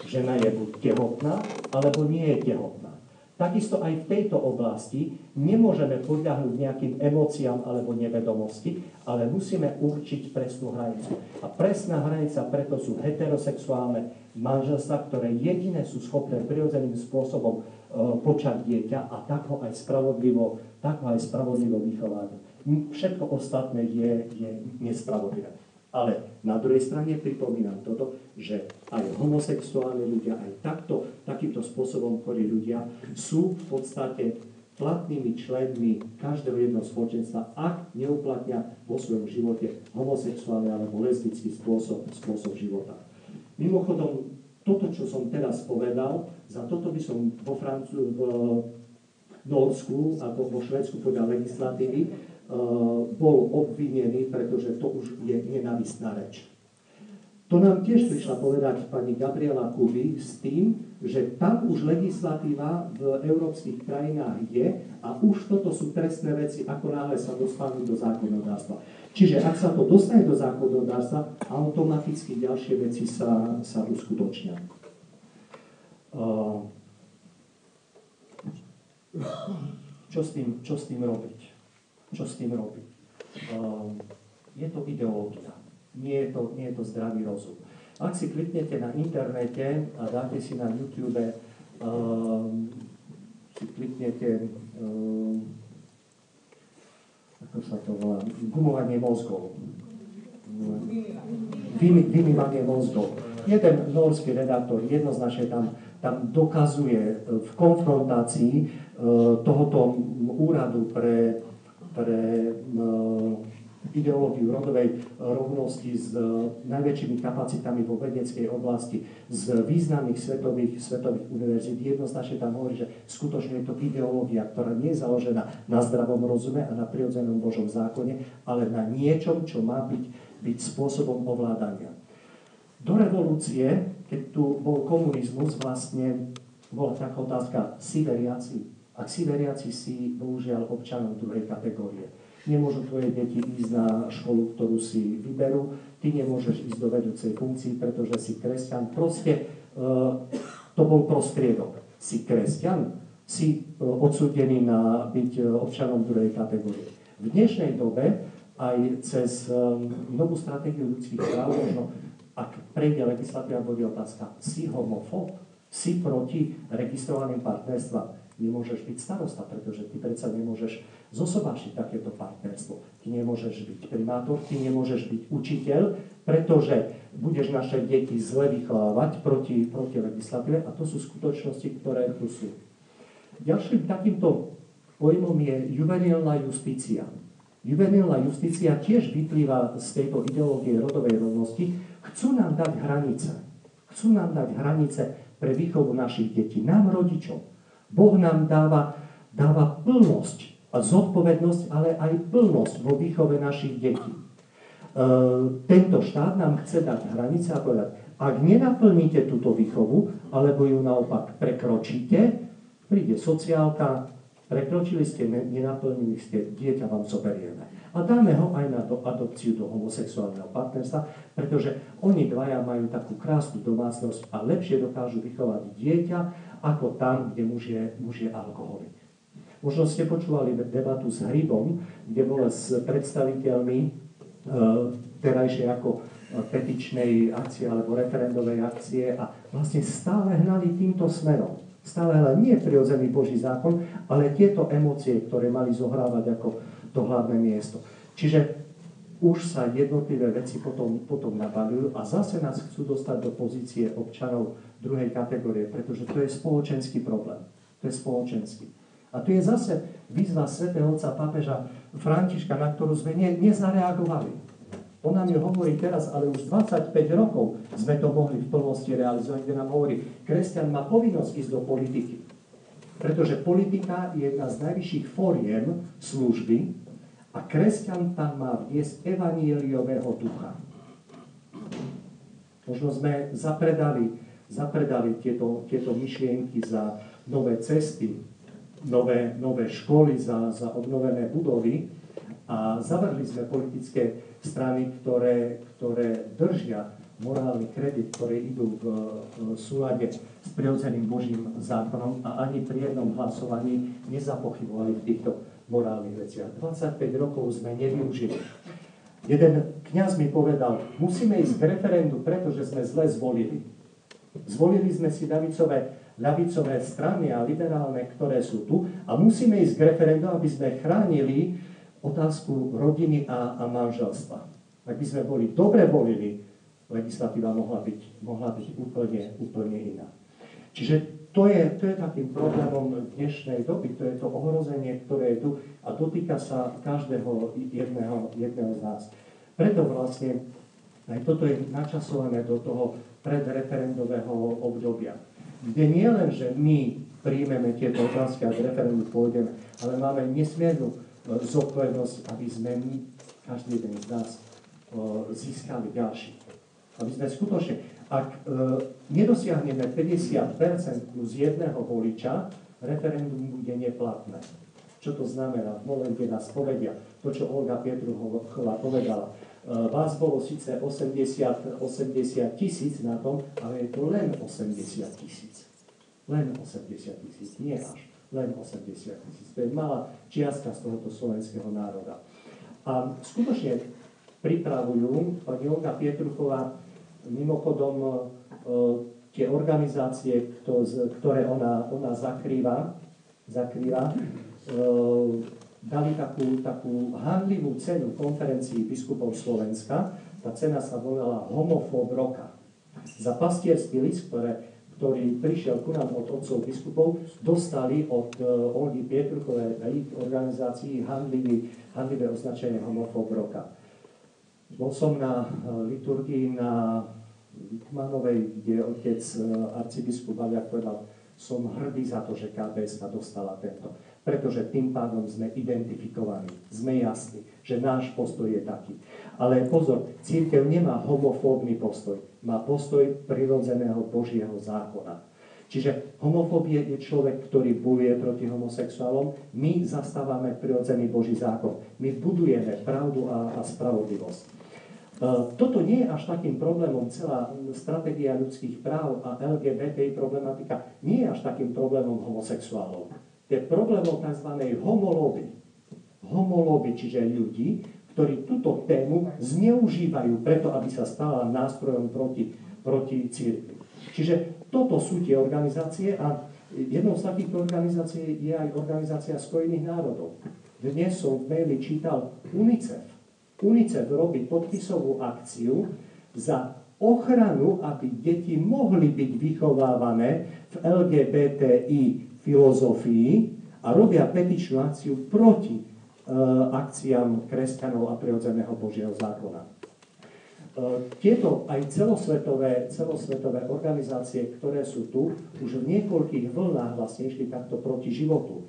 Žena je buď tehotná, alebo nie je tehotná. Takisto aj v tejto oblasti nemôžeme podľahnúť nejakým emóciám alebo nevedomosti, ale musíme určiť presnú hranicu. A presná hranica preto sú heterosexuálne manželstvá, ktoré jediné sú schopné prirodzeným spôsobom počať dieťa a tak ho aj spravodlivo vychovať. Všetko ostatné je nespravodlivé. Ale na druhej strane pripomínam toto, že aj homosexuálni ľudia, aj takýmto spôsobom chorí ľudia sú v podstate platnými členmi každého jedného spoločenstva, ak neuplatnia vo svojom živote homosexuálny alebo lesbický spôsob života. Mimochodom, toto, čo som teraz povedal, za toto by som v Norsku alebo vo Švédsku podľa legislatívy bol obvinený, pretože to už je nenávistná reč. To nám tiež prišla povedať pani Gabriela Kuby s tým, že tam už legislatíva v európskych krajinách je a už toto sú trestné veci, ako náhle sa dostanú do zákonodárstva. Čiže ak sa to dostane do zákonodárstva, automaticky ďalšie veci sa uskutočnia. Čo s tým robiť? Čo s tým robiť? Je to ideológia. Nie je to zdravý rozum. Ak si kliknete na internete a dáte si na YouTube, si kliknete, ako sa to volá, gumovanie mozgov. Vymývanie mozgov. Jeden norský redaktor jednoznačne tam dokazuje v konfrontácii tohoto úradu pre ideológiu rodovej rovnosti s najväčšími kapacitami vo vedeckej oblasti z významných svetových univerzít. Jednoznačne tam hovorí, že skutočne je to ideológia, ktorá nie je založená na zdravom rozume a na prirodzenom Božom zákone, ale na niečom, čo má byť spôsobom ovládania. Do revolúcie, keď tu bol komunizmus, vlastne bola taká otázka, si veriaci? Ak si veriaci, si bohužiaľ občanom druhej kategórie. Nemôžu tvoje deti ísť na školu, ktorú si vyberú, ty nemôžeš ísť do vedúcej funkcii, pretože si kresťan. Proste to bol prostriedok. Si kresťan, si odsúdený na byť občanom druhej kategórie. V dnešnej dobe aj cez novú stratégiu ľudských práv, možno ak prejde legislatíva, bude otázka, si homofób, si proti registrovaným partnerstvám. Nemôžeš byť starosta, pretože ty predsa nemôžeš zosobášiť takéto partnerstvo. Ty nemôžeš byť primátor, ty nemôžeš byť učiteľ, pretože budeš naše deti zle vychovávať proti legislatíve a to sú skutočnosti, ktoré tu sú. Ďalším takýmto pojmom je juvenilná justícia. Juvenilná justícia tiež vyplýva z tejto ideológie rodovej rovnosti. Chcú nám dať hranice. Chcú nám dať hranice pre výchovu našich detí, nám rodičom. Boh nám dáva plnosť a zodpovednosť, ale aj plnosť vo výchove našich detí. Tento štát nám chce dať hranice a povedať, ak nenaplníte túto výchovu, alebo ju naopak prekročíte, príde sociálka, prekročili ste, nenaplnili ste, dieťa vám zoberieme. A dáme ho aj na adopciu do homosexuálneho partnerstva, pretože oni dvaja majú takú krásnu domácnosť a lepšie dokážu vychovať dieťa, ako tam, kde muž je alkoholik. Možno ste počúvali debatu s Hribom, kde bol s predstaviteľmi terajšej ako petičnej akcie alebo referendovej akcie a vlastne stále hnali týmto smerom. Stále hnali nie prirodzený Boží zákon, ale tieto emócie, ktoré mali zohrávať ako to hlavné miesto. Čiže už sa jednotlivé veci potom nabalujú a zase nás chcú dostať do pozície občanov druhej kategórie, pretože to je spoločenský problém. To je spoločenský. A tu je zase výzva svätého otca pápeža Františka, na ktorú sme nezareagovali. On nám ju hovorí teraz, ale už 25 rokov sme to mohli v plnosti realizovať, kde nám hovorí, kresťan má povinnosť ísť do politiky. Pretože politika je jedna z najvyšších fóriem služby a kresťan tam má vniesť evanjeliového ducha. Možno sme zapredali tieto myšlienky za nové cesty, nové školy, za obnovené budovy, A zavrhli sme politické strany, ktoré držia morálny kredit, ktoré idú v súlade s prirodzeným Božím zákonom a ani pri jednom hlasovaní nezapochybovali v týchto morálnych veciach. 25 rokov sme nevyužili. Jeden kňaz mi povedal, musíme ísť k referendu, pretože sme zle zvolili. Zvolili sme si ľavicové strany a liberálne, ktoré sú tu a musíme ísť k referendu, aby sme chránili otázku rodiny a manželstva. Ak by sme boli dobre volili, legislatíva mohla byť úplne iná. Čiže to je takým problémom dnešnej doby, to je to ohrozenie, ktoré je tu a dotýka sa každého jedného z nás. Preto vlastne aj toto je načasované do toho predreferendového obdobia, kde nie len, že my príjmeme tieto otázky a k referendu pôjdeme, ale máme nesmiernu zodpovednosť, aby sme my, každý jeden z nás, získali ďalší. Aby sme skutočne, ak nedosiahneme 50% plus jedného voliča, referendum bude neplatné. Čo to znamená? V momente nás povedia, to, čo Olga Pietruchová povedala. Vás bolo síce 80 tisíc na tom, ale je to len 80 tisíc. Len 80 tisíc, nie až. Len 80 tisíc. To je malá čiastka z tohoto slovenského národa. A skutočne pripravujú, pani Olga Pietruchová, mimochodom tie organizácie, ktoré ona zakrýva, dali takú handlivú cenu konferencii biskupov Slovenska. Tá cena sa volala Homofób roka. Za pastierský list, ktorý prišiel ku nám od otcov biskupov, dostali od Olgy Pietruchovej a ich organizácií handlivé označenie Homofób roka. Bol som na liturgii na Vitmanovej, kde otec arcibiskup Baliak povedal, som hrdý za to, že KBS dostala tento. Pretože tým pádom sme identifikovaní, sme jasní, že náš postoj je taký. Ale pozor, cirkev nemá homofóbny postoj, má postoj prirodzeného Božieho zákona. Čiže homofób je človek, ktorý bojuje proti homosexuálom, my zastávame prirodzený Boží zákon. My budujeme pravdu a spravodlivosť. Toto nie je až takým problémom, celá stratégia ľudských práv a LGBT problematika nie je až takým problémom homosexuálov. Je problémom tzv. Homolóby, čiže ľudí, ktorí túto tému zneužívajú preto, aby sa stala nástrojom proti cirkvi. Čiže toto sú tie organizácie a jednou z takýchto organizácií je aj Organizácia Spojených národov. Dnes som v maili čítal UNICEF. UNICEF robí podpisovú akciu za ochranu, aby deti mohli byť vychovávané v LGBTI filozofii a robia petičnú akciu proti akciám kresťanov a prirodzeného Božieho zákona. Tieto aj celosvetové organizácie, ktoré sú tu, už v niekoľkých vlnách vlastne išli takto proti životu.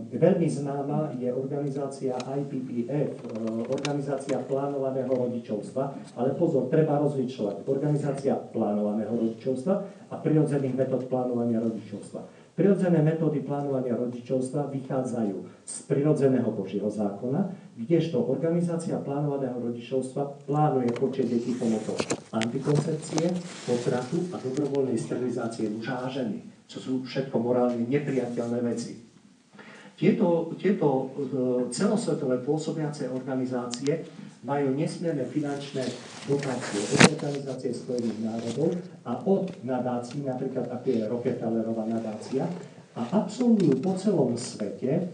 Veľmi známa je organizácia IPPF, Organizácia plánovaného rodičovstva, ale pozor, treba rozličovať Organizácia plánovaného rodičovstva a prirodzených metód plánovania rodičovstva. Prirodzené metódy plánovania rodičovstva vychádzajú z prirodzeného Božieho zákona, kdežto Organizácia plánovaného rodičovstva plánuje počet detí pomocou antikoncepcie, potratu a dobrovoľnej sterilizácie muža a ženy, čo sú všetko morálne nepriateľné veci. Tieto celosvetové pôsobiace organizácie majú nesmierne finančné dotácie od Organizácie Spojených národov a od nadácií, napríklad ako je Rockefellerová nadácia, a absolvujú po celom svete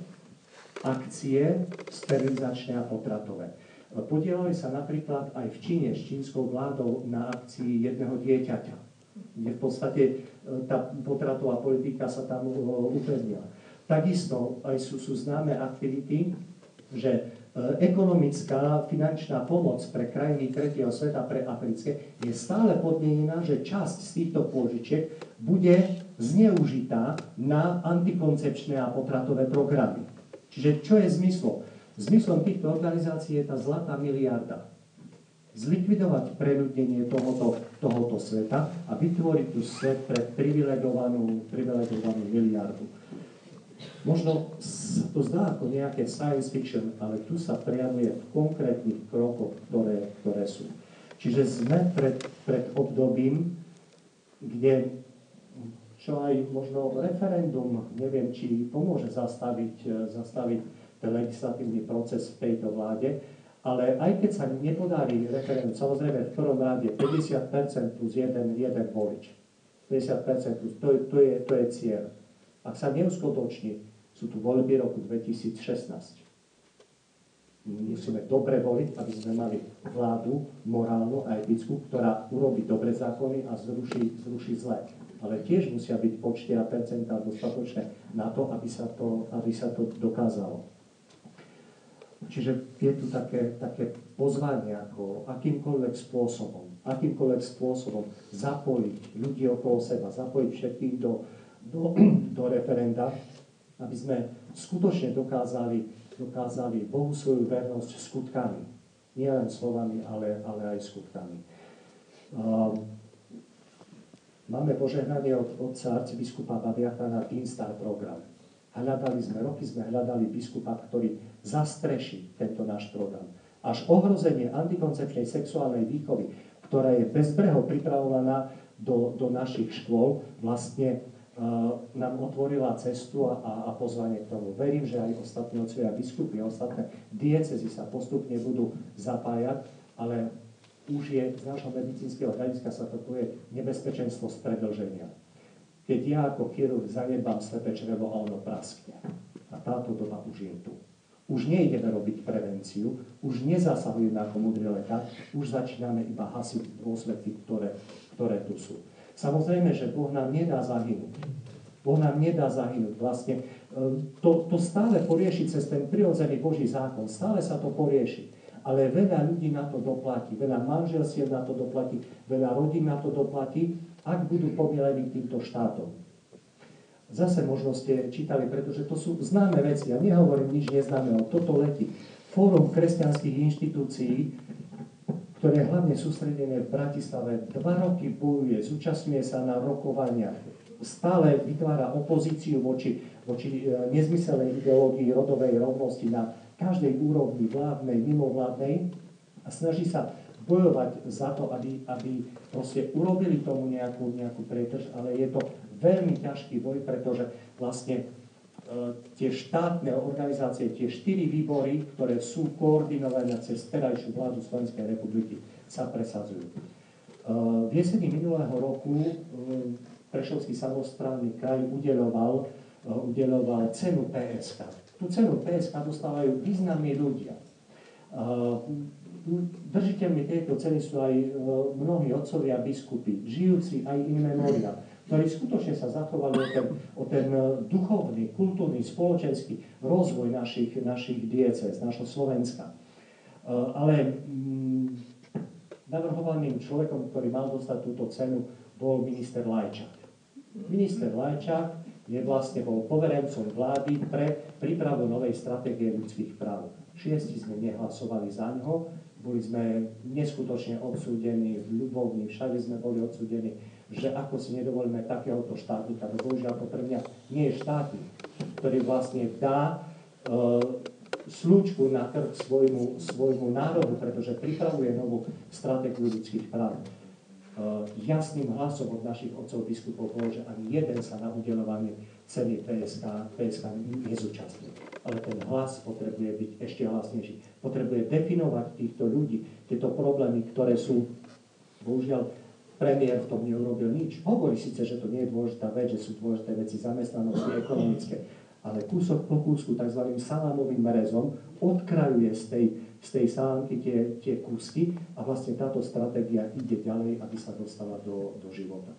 akcie sterilizačné a potratové. Podielali sa napríklad aj v Číne s čínskou vládou na akcii jedného dieťaťa, kde v podstate tá potratová politika sa tam upevnila. Takisto aj sú známe aktivity, že ekonomická finančná pomoc pre krajiny tretieho sveta, pre africké, je stále podmienená, že časť z týchto pôžičiek bude zneužitá na antikoncepčné a potratové programy. Čiže čo je zmyslom? Zmyslom týchto organizácií je tá zlatá miliarda. Zlikvidovať preľudnenie tohoto sveta a vytvoriť tu svet pre privilegovanú miliardu. Možno sa to zdá ako nejaké science fiction, ale tu sa prejavuje v konkrétnych krokoch, ktoré sú. Čiže sme pred obdobím, kde čo aj možno referendum, neviem, či pomôže zastaviť ten legislatívny proces v tejto vláde, ale aj keď sa nepodarí referendum, samozrejme v prvom rade 50% plus jeden volič. 50% plus, to je cieľ. Ak sa neuskutoční, sú tu voľby roku 2016. Musíme dobre voliť, aby sme mali vládu morálnu a etickú, ktorá urobí dobre zákony a zruší zlé. Ale tiež musia byť počty a percentá dostatočné na to, aby sa to dokázalo. Čiže je tu také pozvanie, ako akýmkoľvek spôsobom zapojiť ľudí okolo seba, zapojiť všetkých do referenda, aby sme skutočne dokázali Bohu svoju vernosť skutkami. Nie len slovami, ale aj skutkami. Máme požehnanie od otca arcibiskupa Babiachana Teen Star program. Roky sme hľadali biskupa, ktorý zastreší tento náš program. Až ohrozenie antikoncepčnej sexuálnej výchovy, ktorá je bezbreho pripravovaná do našich škôl, vlastne nám otvorila cestu a pozvanie k tomu. Verím, že aj ostatní otcovia biskupy a ostatné diecézy sa postupne budú zapájať, ale už je z nášho medicínskeho hľadiska sa to povie nebezpečenstvo z predĺženia. Keď ja ako chirurg zanedbám slepé črevo a ono praskne. A táto doba už je tu. Už nejdeme robiť prevenciu, už nezasahujeme ako múdry lekár, už začíname iba hasiť dôsledky, ktoré tu sú. Samozrejme, že Boh nám nedá zahynúť. Boh nám nedá zahynúť. Vlastne to stále porieši cez ten prirodzený Boží zákon. Stále sa to porieši. Ale veľa ľudí na to doplatí. Veľa manželstiev na to doplatí. Veľa rodín na to doplatí, ak budú pomielení týmto štátom. Zase možno ste čítali, pretože to sú známe veci. Ja nehovorím nič neznámeho. Toto letí. Fórum kresťanských inštitúcií, ktoré je hlavne sústredené v Bratislave, 2 roky bojuje, zúčastňuje sa na rokovaniach, stále vytvára opozíciu voči nezmyselnej ideológii rodovej rovnosti na každej úrovni vládnej, mimovládnej a snaží sa bojovať za to, aby proste urobili tomu nejakú prietrž, ale je to veľmi ťažký boj, pretože vlastne tie štátne organizácie, tie 4 výbory, ktoré sú koordinované cez terajšiu vládu Slovenskej republiky, sa presadzujú. V jeseni minulého roku Prešovský samosprávny kraj udeľoval cenu PSK. Tú cenu PSK dostávajú významní ľudia. Držiteľmi tejto ceny sú aj mnohí otcovia biskupy, žijúci aj in memoria, ktorí skutočne sa zachovali o ten duchovný, kultúrny, spoločenský rozvoj našich diecéz, našho Slovenska. Ale navrhovaným človekom, ktorý mal dostať túto cenu, bol minister Lajčák. Minister Lajčák bol poverencom vlády pre prípravu novej stratégie ľudských práv. 6 sme nehlasovali za ňo, boli sme neskutočne odsúdení v Ľubovni, všade sme boli odsúdení, že ako si nedovolíme takéhoto štátnika, to bohužiaľ to pre mňa nie je štátnik, ktorý vlastne dá slúčku na krk svojmu národu, pretože pripravuje novú stratégiu ľudských práv. Jasným hlasom od našich otcov biskupov bolo, že ani jeden sa na udeľovanie ceny PSK nezúčastnil. Ale ten hlas potrebuje byť ešte hlasnejší. Potrebuje definovať týchto ľudí, tieto problémy, ktoré sú, bohužiaľ, premiér v tom neurobil nič. Hovorí síce, že to nie je dôležitá vec, že sú dôležité veci zamestnanosti ekonomické, ale kúsok po kúsku, tzv. Salámovým rezom, odkrajuje z tej salámky tie kúsky a vlastne táto stratégia ide ďalej, aby sa dostala do života.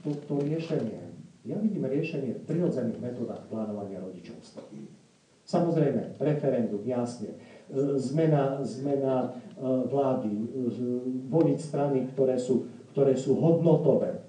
To riešenie, ja vidím riešenie v prirodzených metodách plánovania rodičovstva. Samozrejme, referendum, jasne, zmena vlády, voliť strany, ktoré sú hodnotové,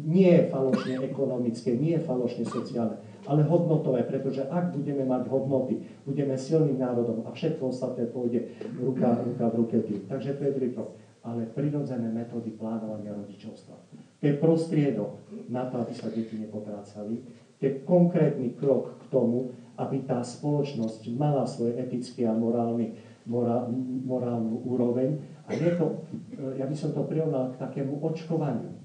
nie falošne ekonomické, nie falošne sociálne, ale hodnotové, pretože ak budeme mať hodnoty, budeme silným národom a všetko ostatné pôjde ruka v ruke tým. Takže to je druhý krok. Ale prirodzené metódy plánovania rodičovstva. To je prostriedok na to, aby sa deti nepotrácali. To je konkrétny krok k tomu, aby tá spoločnosť mala svoj etický a morálnu úroveň. A je to, ja by som to prirovnal k takému očkovaniu.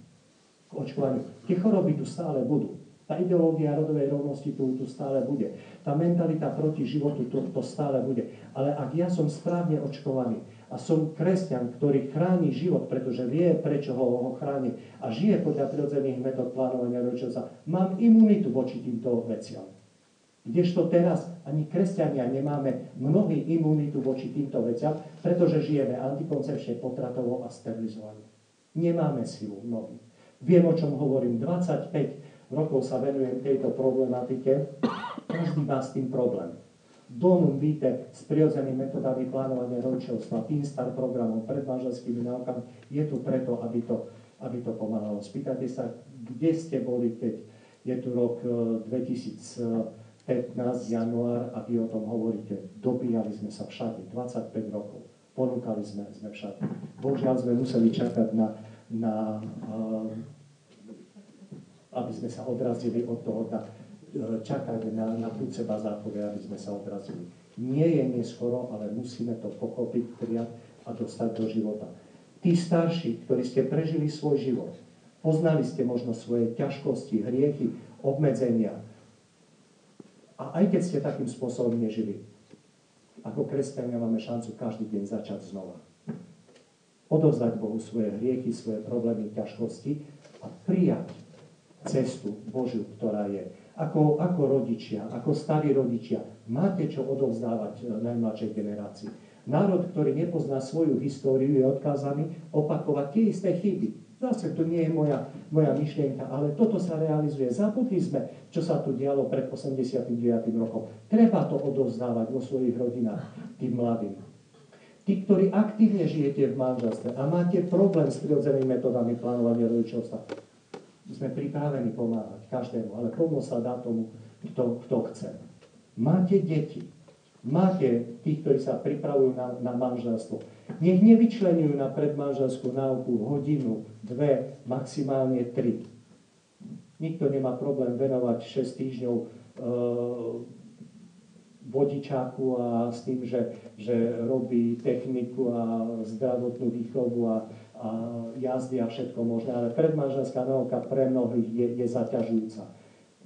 Tie choroby tu stále budú. Tá ideológia rodovej rovnosti tu stále bude. Tá mentalita proti životu to stále bude. Ale ak ja som správne očkovaný a som kresťan, ktorý chráni život, pretože vie, prečo ho chráni a žije podľa prirodzených metód plánovania rodičovstva, mám imunitu voči týmto veciam. Kdežto teraz ani kresťania nemáme mnohí imunitu voči týmto veciam, pretože žijeme antikoncepčne, potratovo a sterilizovane. Nemáme silu mnohí. Viem, o čom hovorím. 25 rokov sa venujem tejto problematike. Každý má s tým problém. Donum vitae s prirodzenými metodami plánovania rodičovstva, Teen Start programom, predmanželskými náukami je tu preto, aby to pomáhalo. Spýtajte sa, kde ste boli, keď je tu rok 2015, január, a vy o tom hovoríte. Dobíjali sme sa všade, 25 rokov. Ponúkali sme všade. Bohužiaľ sme museli čakať aby sme sa odrazili od toho, čakať na prúce bazákové, aby sme sa odrazili. Nie je neskoro, ale musíme to pochopiť, prijať a dostať do života. Tí starší, ktorí ste prežili svoj život, poznali ste možno svoje ťažkosti, hriechy, obmedzenia. A aj keď ste takým spôsobom nežili, ako kresťania máme šancu každý deň začať znova. Odovzdať Bohu svoje hriechy, svoje problémy, ťažkosti a prijať cestu Božiu, ktorá je. Ako rodičia, ako starí rodičia, máte čo odovzdávať najmladšej generácii. Národ, ktorý nepozná svoju históriu, je odkázaný opakovať tie isté chyby. Zase to nie je moja myšlienka, ale toto sa realizuje. Zabudli sme, čo sa tu dialo pred 89. rokom. Treba to odovzdávať vo svojich rodinách tým mladým. Tí, ktorí aktívne žijete v manželstve a máte problém s prirodzenými metodami plánovania rodičovstva, sme pripravení pomáhať každému, ale pomôcť sa dá tomu, kto chce. Máte deti, máte tých, ktorí sa pripravujú na manželstvo. Nech nevyčlenujú na predmanželskú náuku hodinu, 2, maximálne 3. Nikto nemá problém venovať 6 týždňov vodičáku a s tým, že robí techniku a zdravotnú výchovu a jazdy a všetko možné, ale predmanželská náuka pre mnohých je zaťažujúca.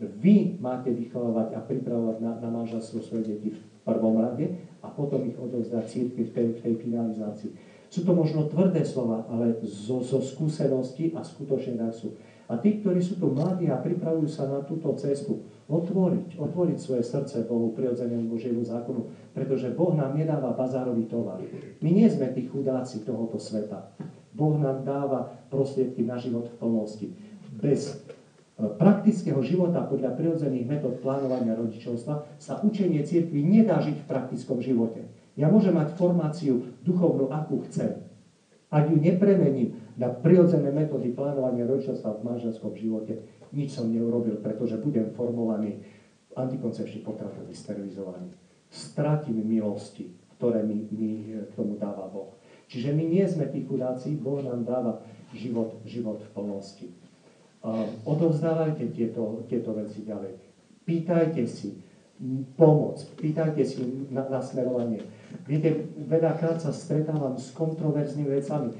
Vy máte vychovávať a pripravovať na manželstvo svoje deti v prvom rade a potom ich odovzdať cirkvi v tej finalizácii. Sú to možno tvrdé slova, ale zo skúseností a skutočne tak sú. A tí, ktorí sú tu mladí a pripravujú sa na túto cestu, otvoriť svoje srdce Bohu, prirodzenému Božiemu zákonu, pretože Boh nám nedáva bazárový tovar. My nie sme tí chudáci tohoto sveta. Boh nám dáva prostriedky na život v plnosti. Bez praktického života podľa prirodzených metód plánovania rodičovstva sa učenie cirkvi nedá žiť v praktickom živote. Ja môžem mať formáciu duchovnú, akú chcem. Ak ju nepremením na prirodzené metódy plánovania rodičovstva v manželskom živote, nič som neurobil, pretože budem formovaný antikoncepčný, potratový, sterilizovaný. Stratím milosti, ktoré mi k tomu dáva Boh. Čiže my nie sme tí chudáci, Boh nám dáva život v plnosti. Odovzdávajte tieto veci ďalej. Pýtajte si pomoc, pýtajte si nasmerovanie. Viete, veľakrát sa stretávam s kontroverznými vecami.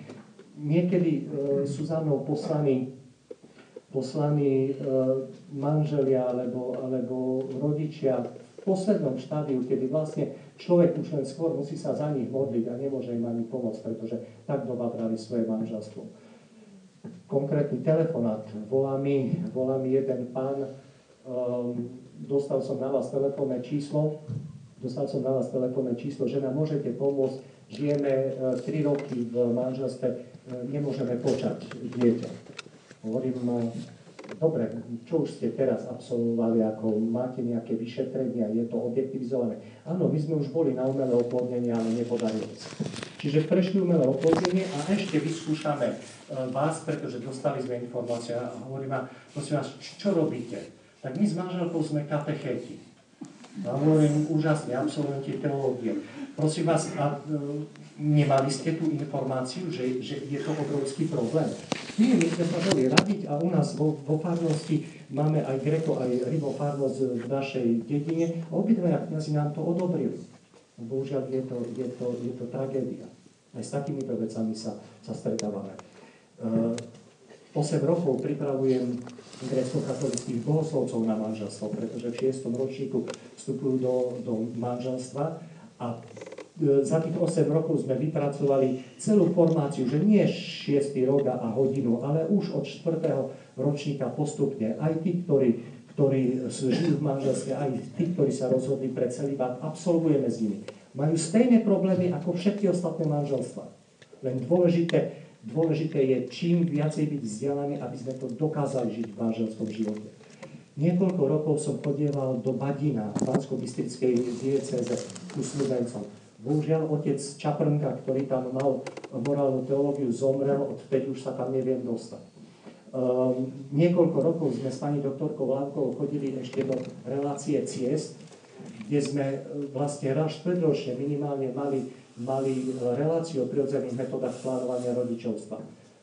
Niekedy sú za mnou poslaní manželia alebo rodičia v poslednom štádiu, kedy vlastne človek už len skôr musí sa za nich modliť a nemôže im ani pomôcť, pretože tak dobabrali svoje manželstvo. Konkrétny telefonát. Volá mi jeden pán, dostal som na vás telefónne číslo, žena, môžete pomôcť, žijeme 3 roky v manželstve, nemôžeme počať dieťa. Hovorím, dobre, čo už ste teraz absolvovali, ako máte nejaké vyšetrenia, je to objektivizované? Áno, my sme už boli na umelé oplodnenie, ale nepodarilo sa. Čiže prešli umelé oplodnenie a ešte vyskúšame vás, pretože dostali sme informáciu a hovorím, prosím vás, čo robíte? Tak my s manželkou sme katechéti. Ja hovorím, úžasne, absolventi teológie. Prosím vás, nemali ste tú informáciu, že je to obrovský problém? Nie, my sme sa boli radiť a u nás vo farnosti máme aj Greko, aj Rybo farnosť v našej dedine a obidvaja kňazi nám to odobrili. Bohužiaľ je to tragédia. Aj s takýmito vecami sa stretávame. 8 rokov pripravujem grécko-katolických bohoslovcov na manželstvo, pretože v 6. ročníku vstupujú do manželstva a za tých 8 rokov sme vypracovali celú formáciu, že nie 6. rok a hodinu, ale už od 4. ročníka postupne. Aj tí, ktorí žijú v manželstve, aj tí, ktorí sa rozhodli pre celibát, absolvujeme s nimi. Majú stejné problémy ako všetky ostatné manželstva. Len dôležité je čím viacej byť vzdelaní, aby sme to dokázali žiť v manželskom živote. Niekoľko rokov som chodieval do Badina, v Banskobystrickej diecéze, ku snúbencom. Bohužiaľ, otec Čaprnka, ktorý tam mal morálnu teológiu, zomrel, odtedy už sa tam neviem dostať. Niekoľko rokov sme s pani doktorkou Lánkovou chodili ešte do relácie ciest, kde sme vlastne raz štvrťročne minimálne mali reláciu o prirodzených metodách plánovania rodičovstva.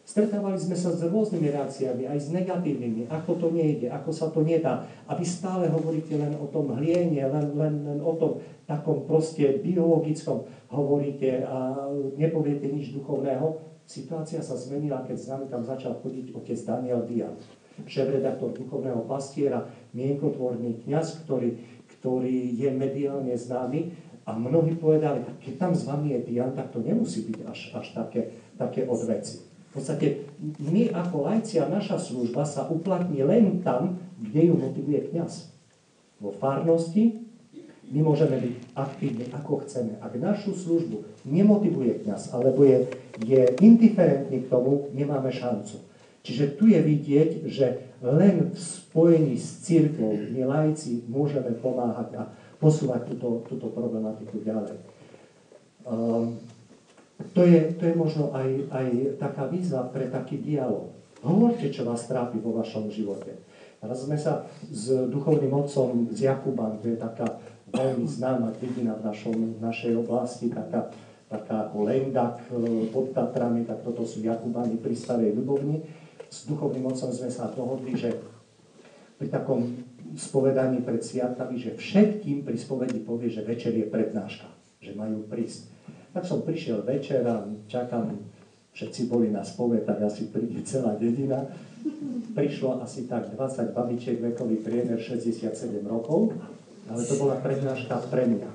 Stretávali sme sa s rôznymi reakciami, aj s negatívnymi, ako to nejde, ako sa to nedá. A vy stále hovoríte len o tom hlienie, len o tom takom proste biologickom hovoríte a nepoviete nič duchovného. Situácia sa zmenila, keď s nami tam začal chodiť otec Daniel Dian, šéfredaktor duchovného pastiera, mienkotvorný kňaz, ktorý je mediálne známy. A mnohí povedali, keď tam s vami je Dian, tak to nemusí byť až také odveci. V podstate my ako laici a naša služba sa uplatní len tam, kde ju motivuje kňaz. Vo farnosti my môžeme byť aktívni ako chceme. Ak našu službu nemotivuje kňaz, alebo je indiferentný k tomu, nemáme šancu. Čiže tu je vidieť, že len v spojení s cirkvou my laici môžeme pomáhať a posúvať túto problematiku ďalej. To je možno aj taká výzva pre taký dialog. Hovorte, čo vás trápi vo vašom živote. Raz sme sa s duchovným otcom z Jakuban, to je taká veľmi známa dedina v našej oblasti, taká ako Lendak pod Tatrami, tak toto sú Jakubani pri Starej Ľubovni. S duchovným otcom sme sa dohodli, že pri takom spovedaní pred sviatkami, že všetkým pri spovedi povie, že večer je prednáška, že majú prísť. Tak som prišiel večer a čakám, všetci boli na spoved, tak asi príde celá dedina. Prišlo asi tak 20 babičiek, vekový priemer 67 rokov, ale to bola prednáška pre mňa.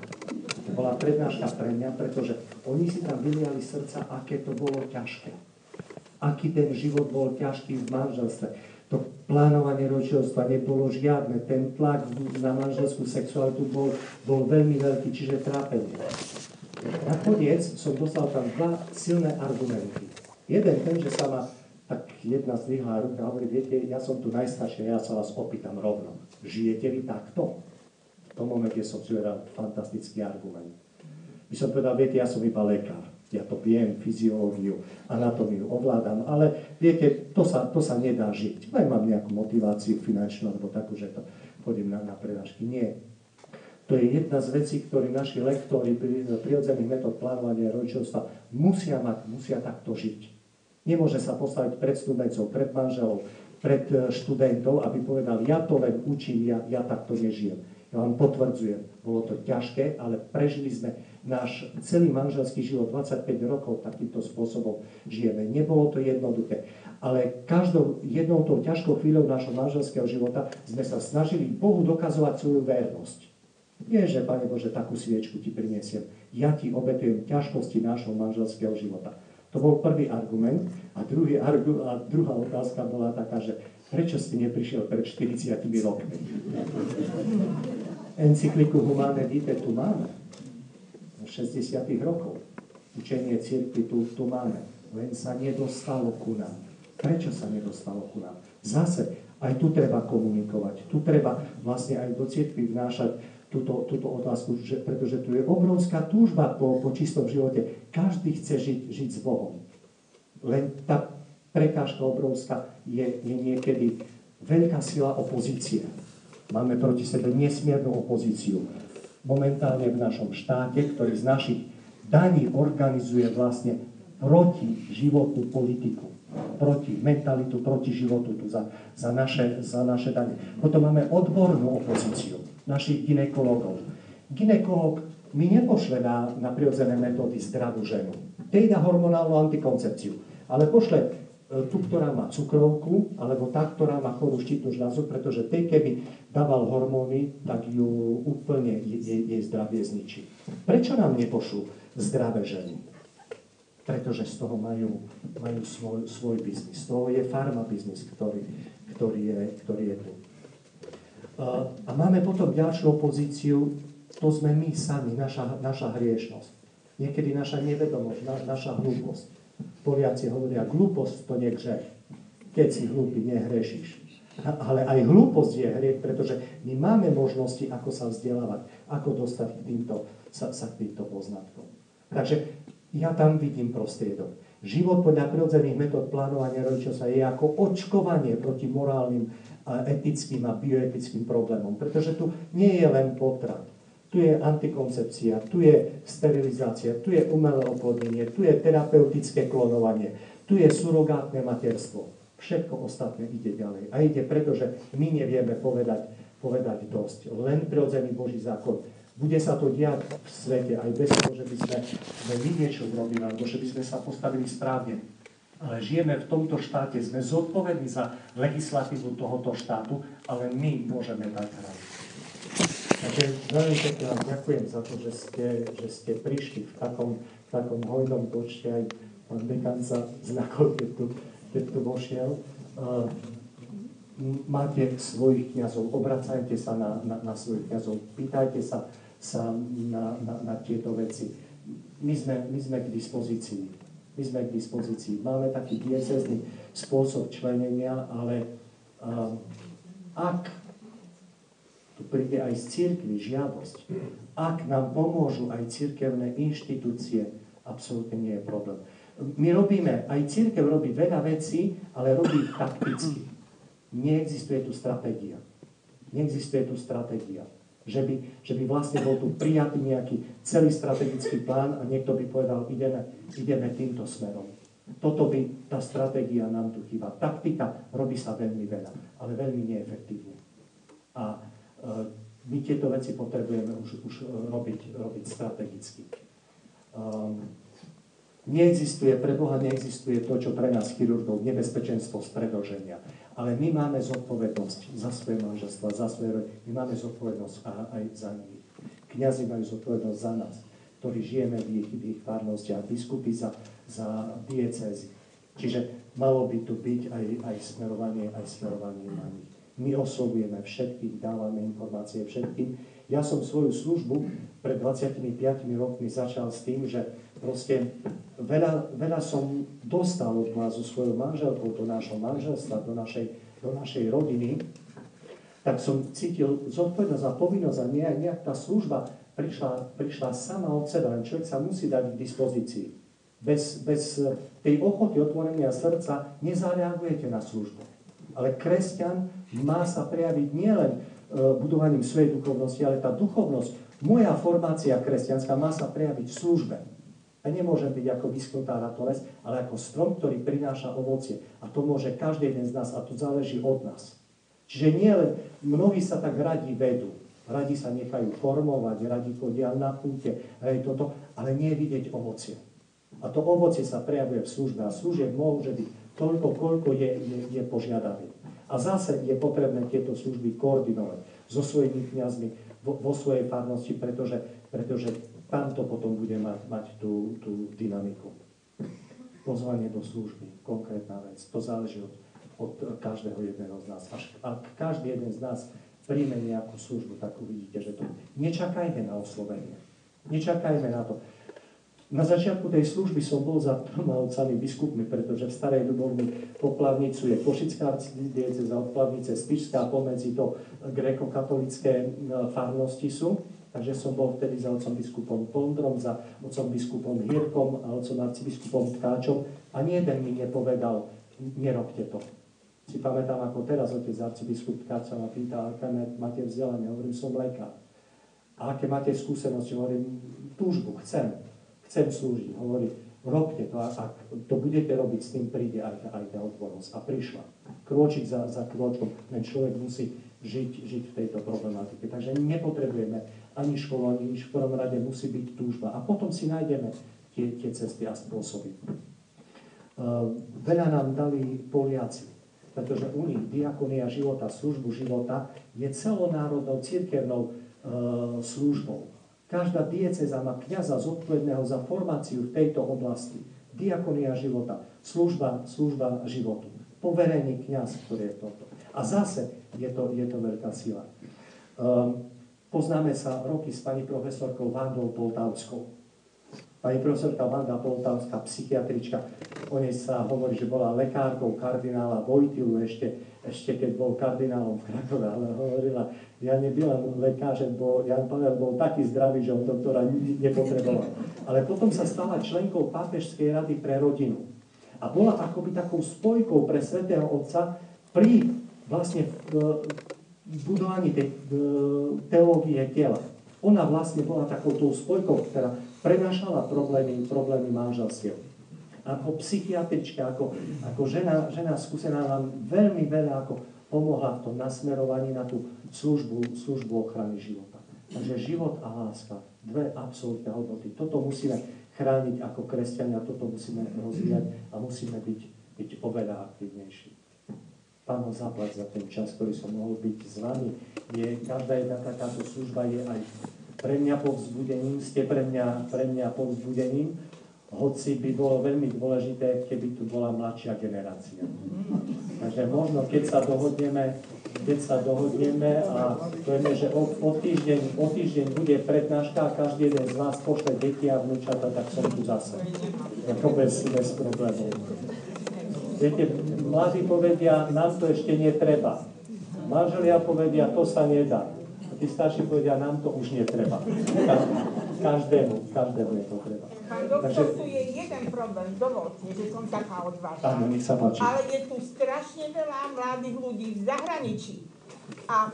To bola prednáška pre mňa, pretože oni si tam vyliali srdca, aké to bolo ťažké. Aký ten život bol ťažký v manželstve. To plánovanie rodičovstva nebolo žiadne. Ten tlak na manželskú sexualitu bol veľmi veľký, čiže trápenie. Nakoniec som dostal tam dva silné argumenty. Jeden ten, že sa ma tak jedna zdvihla ruka a hovorí, viete, ja som tu najstaršia, ja sa vás opýtam rovno. Žijete vy takto? V tom momente som si vedal fantastický argument. By som povedal, viete, ja som iba lekár. Ja to viem, fyziológiu, anatómiu ovládam, ale viete, to sa nedá žiť. Len mám nejakú motiváciu finančnú, alebo takú, že to chodím na prednášky. Nie. To je jedna z vecí, ktoré naši lektori prirodzených metód plánovania rodičovstva musia takto žiť. Nemôže sa postaviť pred snúbencov, pred manželov, pred študentov, aby povedal, ja to len učím, ja takto nežijem. Ja vám potvrdzujem, bolo to ťažké, ale prežili sme náš celý manželský život, 25 rokov takýmto spôsobom žijeme. Nebolo to jednoduché, ale každou jednou tou ťažkou chvíľou našho manželského života sme sa snažili Bohu dokazovať svoju vernosť. Nie, že, Pane Bože, takú sviečku ti priniesiem. Ja ti obetujem ťažkosti nášho manželského života. To bol prvý argument. A druhá otázka bola taká, že prečo si neprišiel pred 40 rokmi? Encykliku Humane Vitae tu máme. 60 rokov. Učenie cirkvi tu máme. Len sa nedostalo ku nám. Prečo sa nedostalo ku nám? Zase, aj tu treba komunikovať. Tu treba vlastne aj do cirkvi vnášať túto otázku, pretože tu je obrovská túžba po čistom živote. Každý chce žiť s Bohom. Len tá prekážka obrovská je niekedy veľká sila opozície. Máme proti sebe nesmiernu opozíciu. momentálne v našom štáte, ktorý z našich daní organizuje vlastne proti životnú politiku, proti mentalitu, proti životu tu za naše dane. Potom máme odbornú opozíciu, našich gynekologov. Gynekolog mi nepošle na prirodzené metódy zdravú ženu. Tej dá hormonálnu antikoncepciu, ale pošle tú, ktorá má cukrovku, alebo tá, ktorá má chorú štítnu žľazu, pretože tej, keby dával hormóny, tak ju úplne jej zdravie zničí. Prečo nám nepošlú zdravé ženy? Pretože z toho majú svoj biznis. Z toho je farma biznis, ktorý je tu. A máme potom ďalšiu opozíciu, to sme my sami, naša hriešnosť. Niekedy naša nevedomosť, naša hlúposť. Poliaci hovoria, hlúposť to nie je hriech. Keď si hlúpy, nehrešíš. Ale aj hlúposť je hriech, pretože my máme možnosti, ako sa vzdelávať, ako dostať sa k týmto poznatkom. Takže ja tam vidím prostriedok. Život podľa prirodzených metód plánovania rodičovstva je ako očkovanie proti morálnym, etickým a bioetickým problémom. Pretože tu nie je len potrat. Tu je antikoncepcia, tu je sterilizácia, tu je umelé oplodnenie, tu je terapeutické klonovanie, tu je surogátne materstvo. Všetko ostatné ide ďalej. A ide preto, že my nevieme povedať dosť. Len prirodzený Boží zákon. Bude sa to diať v svete aj bez toho, že by sme my niečo urobili, alebo že by sme sa postavili správne. Ale žijeme v tomto štáte, sme zodpovední za legislatívu tohoto štátu, ale my môžeme dať hrať. Takže veľmi pekne vám ďakujem za to, že ste prišli v takom hojnom počte, aj pán dekan sa znakol, keď tu vošiel. Máte svojich kňazov, obracajte sa na svojich kňazov, pýtajte sa na tieto veci. My sme k dispozícii. Máme taký diecézny spôsob členenia, ale ak príde aj z cirkvi žiadosť. Ak nám pomôžu aj cirkevné inštitúcie, absolútne nie je problém. My robíme, aj cirkev robí veľa vecí, ale robí ich takticky. Neexistuje tu stratégia. Že by vlastne bol tu prijatý nejaký celý strategický plán a niekto by povedal, ideme týmto smerom. Tá stratégia nám tu chýba. Taktika robí sa veľmi veľa, ale veľmi neefektívne. A my tieto veci potrebujeme už robiť strategicky. Pre Boha neexistuje to, čo pre nás chirurgov, nebezpečenstvo stredoženia. Ale my máme zodpovednosť za svoje manželstva, za svoje rodiny. My máme zodpovednosť aj za nich. Kňazi majú zodpovednosť za nás, ktorí žijeme v ich farnostiach, biskupy za diecézy. Čiže malo by tu byť aj smerovanie na nich. My oslovujeme všetkých, dávame informácie všetkým. Ja som svoju službu pred 25 rokmi začal s tým, že proste veľa som dostal od vás so svojou manželkou do nášho manželstva, do našej rodiny, tak som cítil zodpovednosť a povinnosť a nejak tá služba prišla sama od seba, len človek sa musí dať k dispozícii. Bez tej ochoty otvorenia srdca nezareagujete na službu. Ale kresťan má sa prejaviť nielen budovaním svojej duchovnosti, ale tá duchovnosť, moja formácia kresťanská má sa prejaviť v službe. A nemôžem byť ako vyschnutá ratolesť, ale ako strom, ktorý prináša ovocie. A to môže každý jeden z nás a to záleží od nás. Čiže nie len mnohí sa tak radi vedú, radi sa nechajú formovať, radi chodia na púte, ale nie je vidieť ovocie. A to ovocie sa prejavuje v službe a služieb môže byť toľko, koľko je požiadavé. A zase je potrebné tieto služby koordinovať so svojimi kňazmi vo svojej farnosti, pretože tamto potom bude mať tú dynamiku. Pozvanie do služby, konkrétna vec, to záleží od každého jedného z nás. Ak každý jeden z nás príjme nejakú službu, tak uvidíte, že to... Nečakajme na oslovenie. Nečakajme na to. Na začiatku tej služby som bol za 3 otcami biskupmi, pretože v Starej Ľubovni Poplavnicu je Košická arcidiecéza, od Plavnice Spišská, pomedzi to grékokatolické farnosti sú. Takže som bol vtedy za otcom biskupom Tondrom, za otcom biskupom Hirkom a otcom arcibiskupom Tkáčom. A nie jeden mi nepovedal, nerobte to. Si pamätám, ako teraz otec arcibiskup Tkáč sa ma pýta, aké máte vzdelanie, hovorím, som lekár. A aké máte skúsenosti? Hovorím, túžbu, chcem slúžiť. Hovorí, robte to, a ak to budete robiť, s tým príde aj tá odbornosť. A prišla. Krôčik za krôčkom. Ten človek musí žiť v tejto problematike. Takže nepotrebujeme ani školu, ani nič. V prvom rade musí byť túžba. A potom si nájdeme tie cesty a spôsoby. Veľa nám dali Poliaci, pretože u nich diakonia života, službu života je celonárodnou cirkevnou službou. Každá diecéza má kňaza zodpovedného za formáciu v tejto oblasti. Diakonia života, služba životu. Poverený kňaz, ktorý je toto. A zase je to veľká sila. Poznáme sa roky s pani profesorkou Vandou Poltavskou. Pani profesorka Vanda Poltavská, psychiatrička, o nej sa hovorí, že bola lekárkou kardinála Vojtilu ešte keď bol kardinálom v Krakove, ale hovorila, ja nebyłem lekářem, bo Jan Pavel bol taký zdravý, že on doktora nepotreboval. Ale potom sa stala členkou Pápežskej rady pre rodinu. A bola akoby takou spojkou pre Svätého Otca pri vlastne budovaní tej teológie tela. Ona vlastne bola takouto spojkou, ktorá prenášala problémy manželstiev. Ako psychiatrička, ako žena skúsená nám veľmi veľa ako pomohla v tom nasmerovaní na tú službu ochrany života. Takže život a láska, dve absolútne hodnoty. Toto musíme chrániť ako kresťania, toto musíme rozvíjať a musíme byť oveľa aktívnejší. Pán ho zaplať za ten čas, ktorý som mohol byť s vami. Každá jedna takáto služba je aj pre mňa povzbudením, ste pre mňa povzbudením, hoci by bolo veľmi dôležité, keby tu bola mladšia generácia. Takže možno, keď sa dohodneme a povieme, že o týždeň bude prednáška a každý jeden z vás pošle deti a vnúčata, tak som tu zase. Ako bez problémov. Viete, mladí povedia, nám to ešte netreba. Manželia povedia, to sa nedá. Tí starší povedia, nám to už netreba. Každému je to treba. Pán doktor, tu je jeden problém, dovolte, že som taká odvážna. Áno, nech sa páči. Ale je tu strašne veľa mladých ľudí v zahraničí. A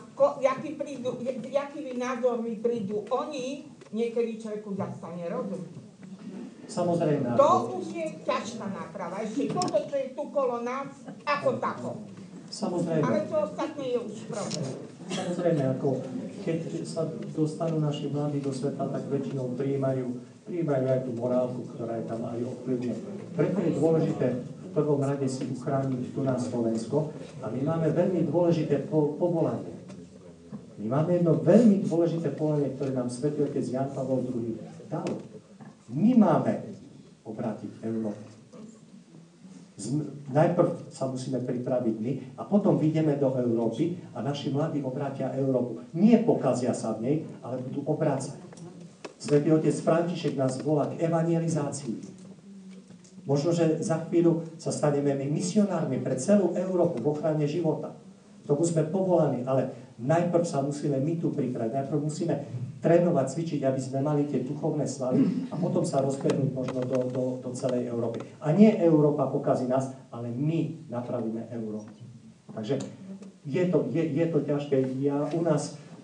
jakými názormi prídu oni, niekedy človeku zastane rozum. Samozrejme. To už je ťažká náprava. Ešte toto, čo je tu kolo nás, ako tako. Samozrejme. Ale to ostatné je už problém. Samozrejme, ako keď sa dostanú naši mladí do sveta, tak väčšinou prijímajú aj tú morálku, ktorá je tam aj ovplyvne. Preto je dôležité v prvom rade si uchrániť tu na Slovensko a my máme veľmi dôležité povolanie. My máme jedno veľmi dôležité povolanie, ktoré nám Svätý Otec Jan Pavel II dal. My máme obrátiť Európu. Najprv sa musíme pripraviť my a potom vyjdeme do Európy a naši mladí obrátia Európu. Nie pokazia sa v nej, ale budú obrácať. Svätý Otec František nás volá k evangelizácii. Možno, že za chvíľu sa staneme my misionármi pre celú Európu v ochrane života. Tomu sme povolaní, ale najprv sa musíme my tu pripraviť. Najprv musíme trénovať, cvičiť, aby sme mali tie duchovné svaly a potom sa rozbehnúť možno do celej Európy. A nie Európa pokazí nás, ale my napravíme Európu. Takže je to ťažké.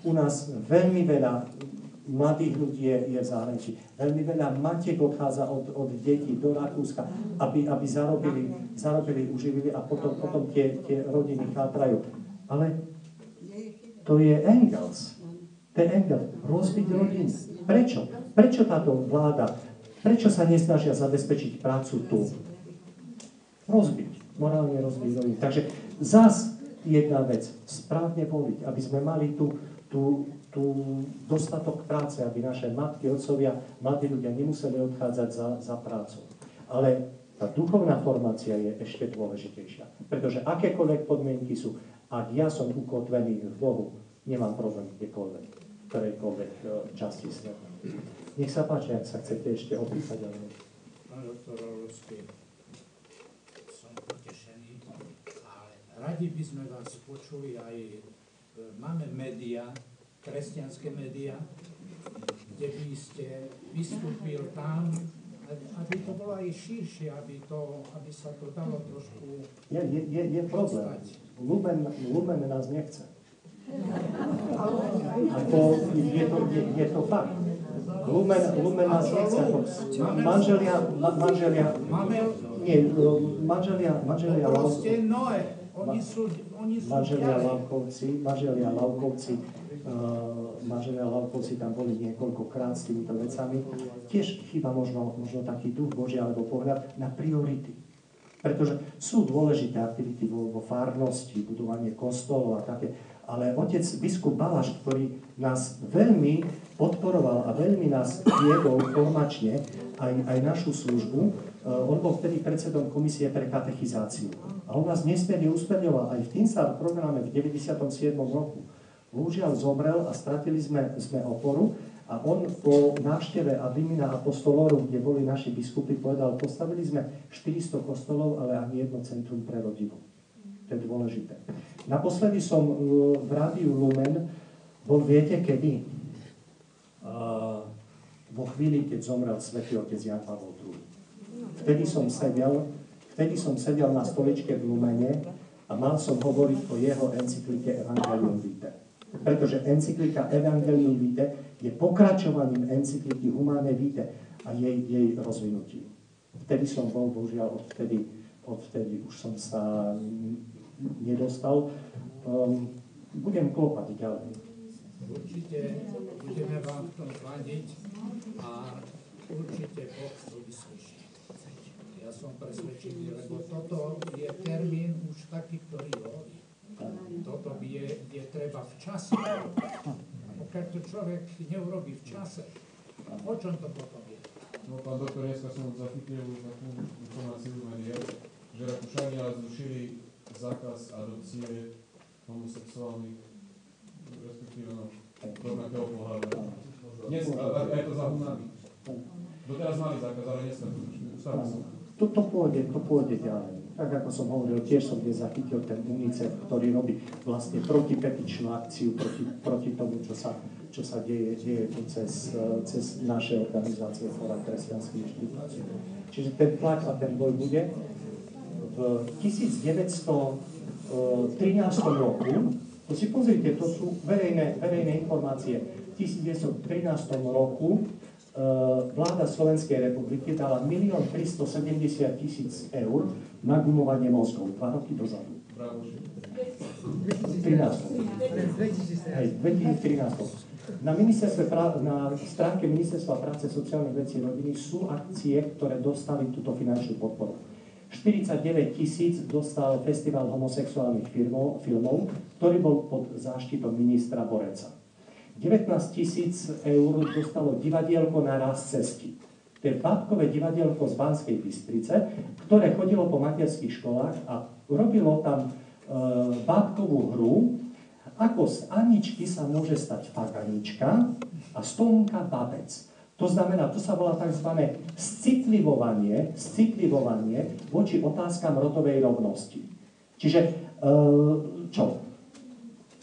U nás veľmi veľa mladých ľudí je v zahraničí. Veľmi veľa matiek odchádza od detí do Rakúska, aby zarobili, uživili a potom tie rodiny chátrajú. Ale to je Engels. Ten Engels. Rozbiť rodiny. Prečo? Prečo táto vláda, prečo sa nesnažia zabezpečiť prácu tu? Rozbiť. Morálne rozbiť rodiny. Takže zás jedna vec. Správne voliť, aby sme mali tu dostatok práce, aby naše matky, otcovia, mladí ľudia nemuseli odchádzať za prácou. Ale tá duchovná formácia je ešte dôležitejšia. Pretože akékoľvek podmienky sú, ak ja som ukotvený v Bohu, nemám problém kdekoľvek, ktorejkoľvek časti sveta. Nech sa páči, ak sa chcete ešte opýtať. Pán doktor Orlovský, som potešený, ale radi by sme vás počuli aj, máme médiá, kresťanské médiá, kde by ste vystúpil tam, aby to bolo aj širšie, aby sa to dalo trošku je problém. Lumen nás nechce. Ako je to fakt. Lumen nás nechce. Manželia Lavkovci tam boli niekoľkokrát s týmito vecami. Tiež chýba možno taký duch Boží alebo pohľad na priority. Pretože sú dôležité aktivity vo farnosti, budovanie kostolov a také, ale otec biskup Balaš, ktorý nás veľmi podporoval a veľmi nás viedol formačne aj našu službu, on bol vtedy predsedom komisie pre katechizáciu. A on nás nesmierne usmerňoval aj v Tinsar programe v 97. roku. Bohužiaľ zomrel a stratili sme oporu a on po návšteve Adimina Apostolorum, kde boli naši biskupy, povedal, postavili sme 400 kostolov, ale ani jedno centrum pre rodinu. To je dôležité. Naposledy som v rádiu Lumen bol, viete kedy? Vo chvíli, keď zomrel svätý otec Jan Pavol II. Vtedy som sedel na stoličke v Lumene a mal som hovoriť o jeho encyklike Evangelium Vitae. Pretože encyklika Evangelium Vitae je pokračovaním encykliky Humanae Vitae a jej rozvinutím. Vtedy som bol, bohužiaľ, odvtedy už som sa nedostal. Budem klopať ďalej. Určite budeme vám v tom zvadiť a určite Boh to vyslyší. Ja som presvedčený, lebo toto je termín už taký, ktorý hovorí. Toto je treba v čase. A pokiaľ to človek neurobí v čase, o čom to potom je? No, pán doktor, dneska som zachytil takú informáciu v médiách, že Rakúšania zrušili zákaz adopcie homosexuálnych, respektíve rovnakého pohľadu. Dnes, a je to za humánny. Doteraz mali zákaz, ale dneska to zrušili. To pôjde ďalej. Tak ako som hovoril, tiež som dnes zachytil ten UNICEF, ktorý robí vlastne protipetičnú akciu proti tomu, čo sa deje tu cez naše organizácie Fóra kresťanských inštitúcií. Čiže ten tlak a ten boj bude. V 1913 roku, to si pozrite, to sú verejné informácie, v 1913 roku vláda Slovenskej republiky dala 1 370 000 eur na gumovanie mozgov 2 roky dozadu. 2013. Na stránke Ministerstva práce, sociálnych vecí a rodiny sú akcie, ktoré dostali túto finančnú podporu. 49 000 dostal Festival homosexuálnych filmov, ktorý bol pod záštitom ministra Boreca. 19 000 eur dostalo divadielko Na raz cesti. To je bábkové divadielko z Banskej Bystrice, ktoré chodilo po materských školách a robilo tam bábkovú hru, ako z Aničky sa môže stať Paganička a z Tonka babec. To znamená, to sa volá tzv. Scitlivovanie voči otázkam rodovej rovnosti. Čiže čo?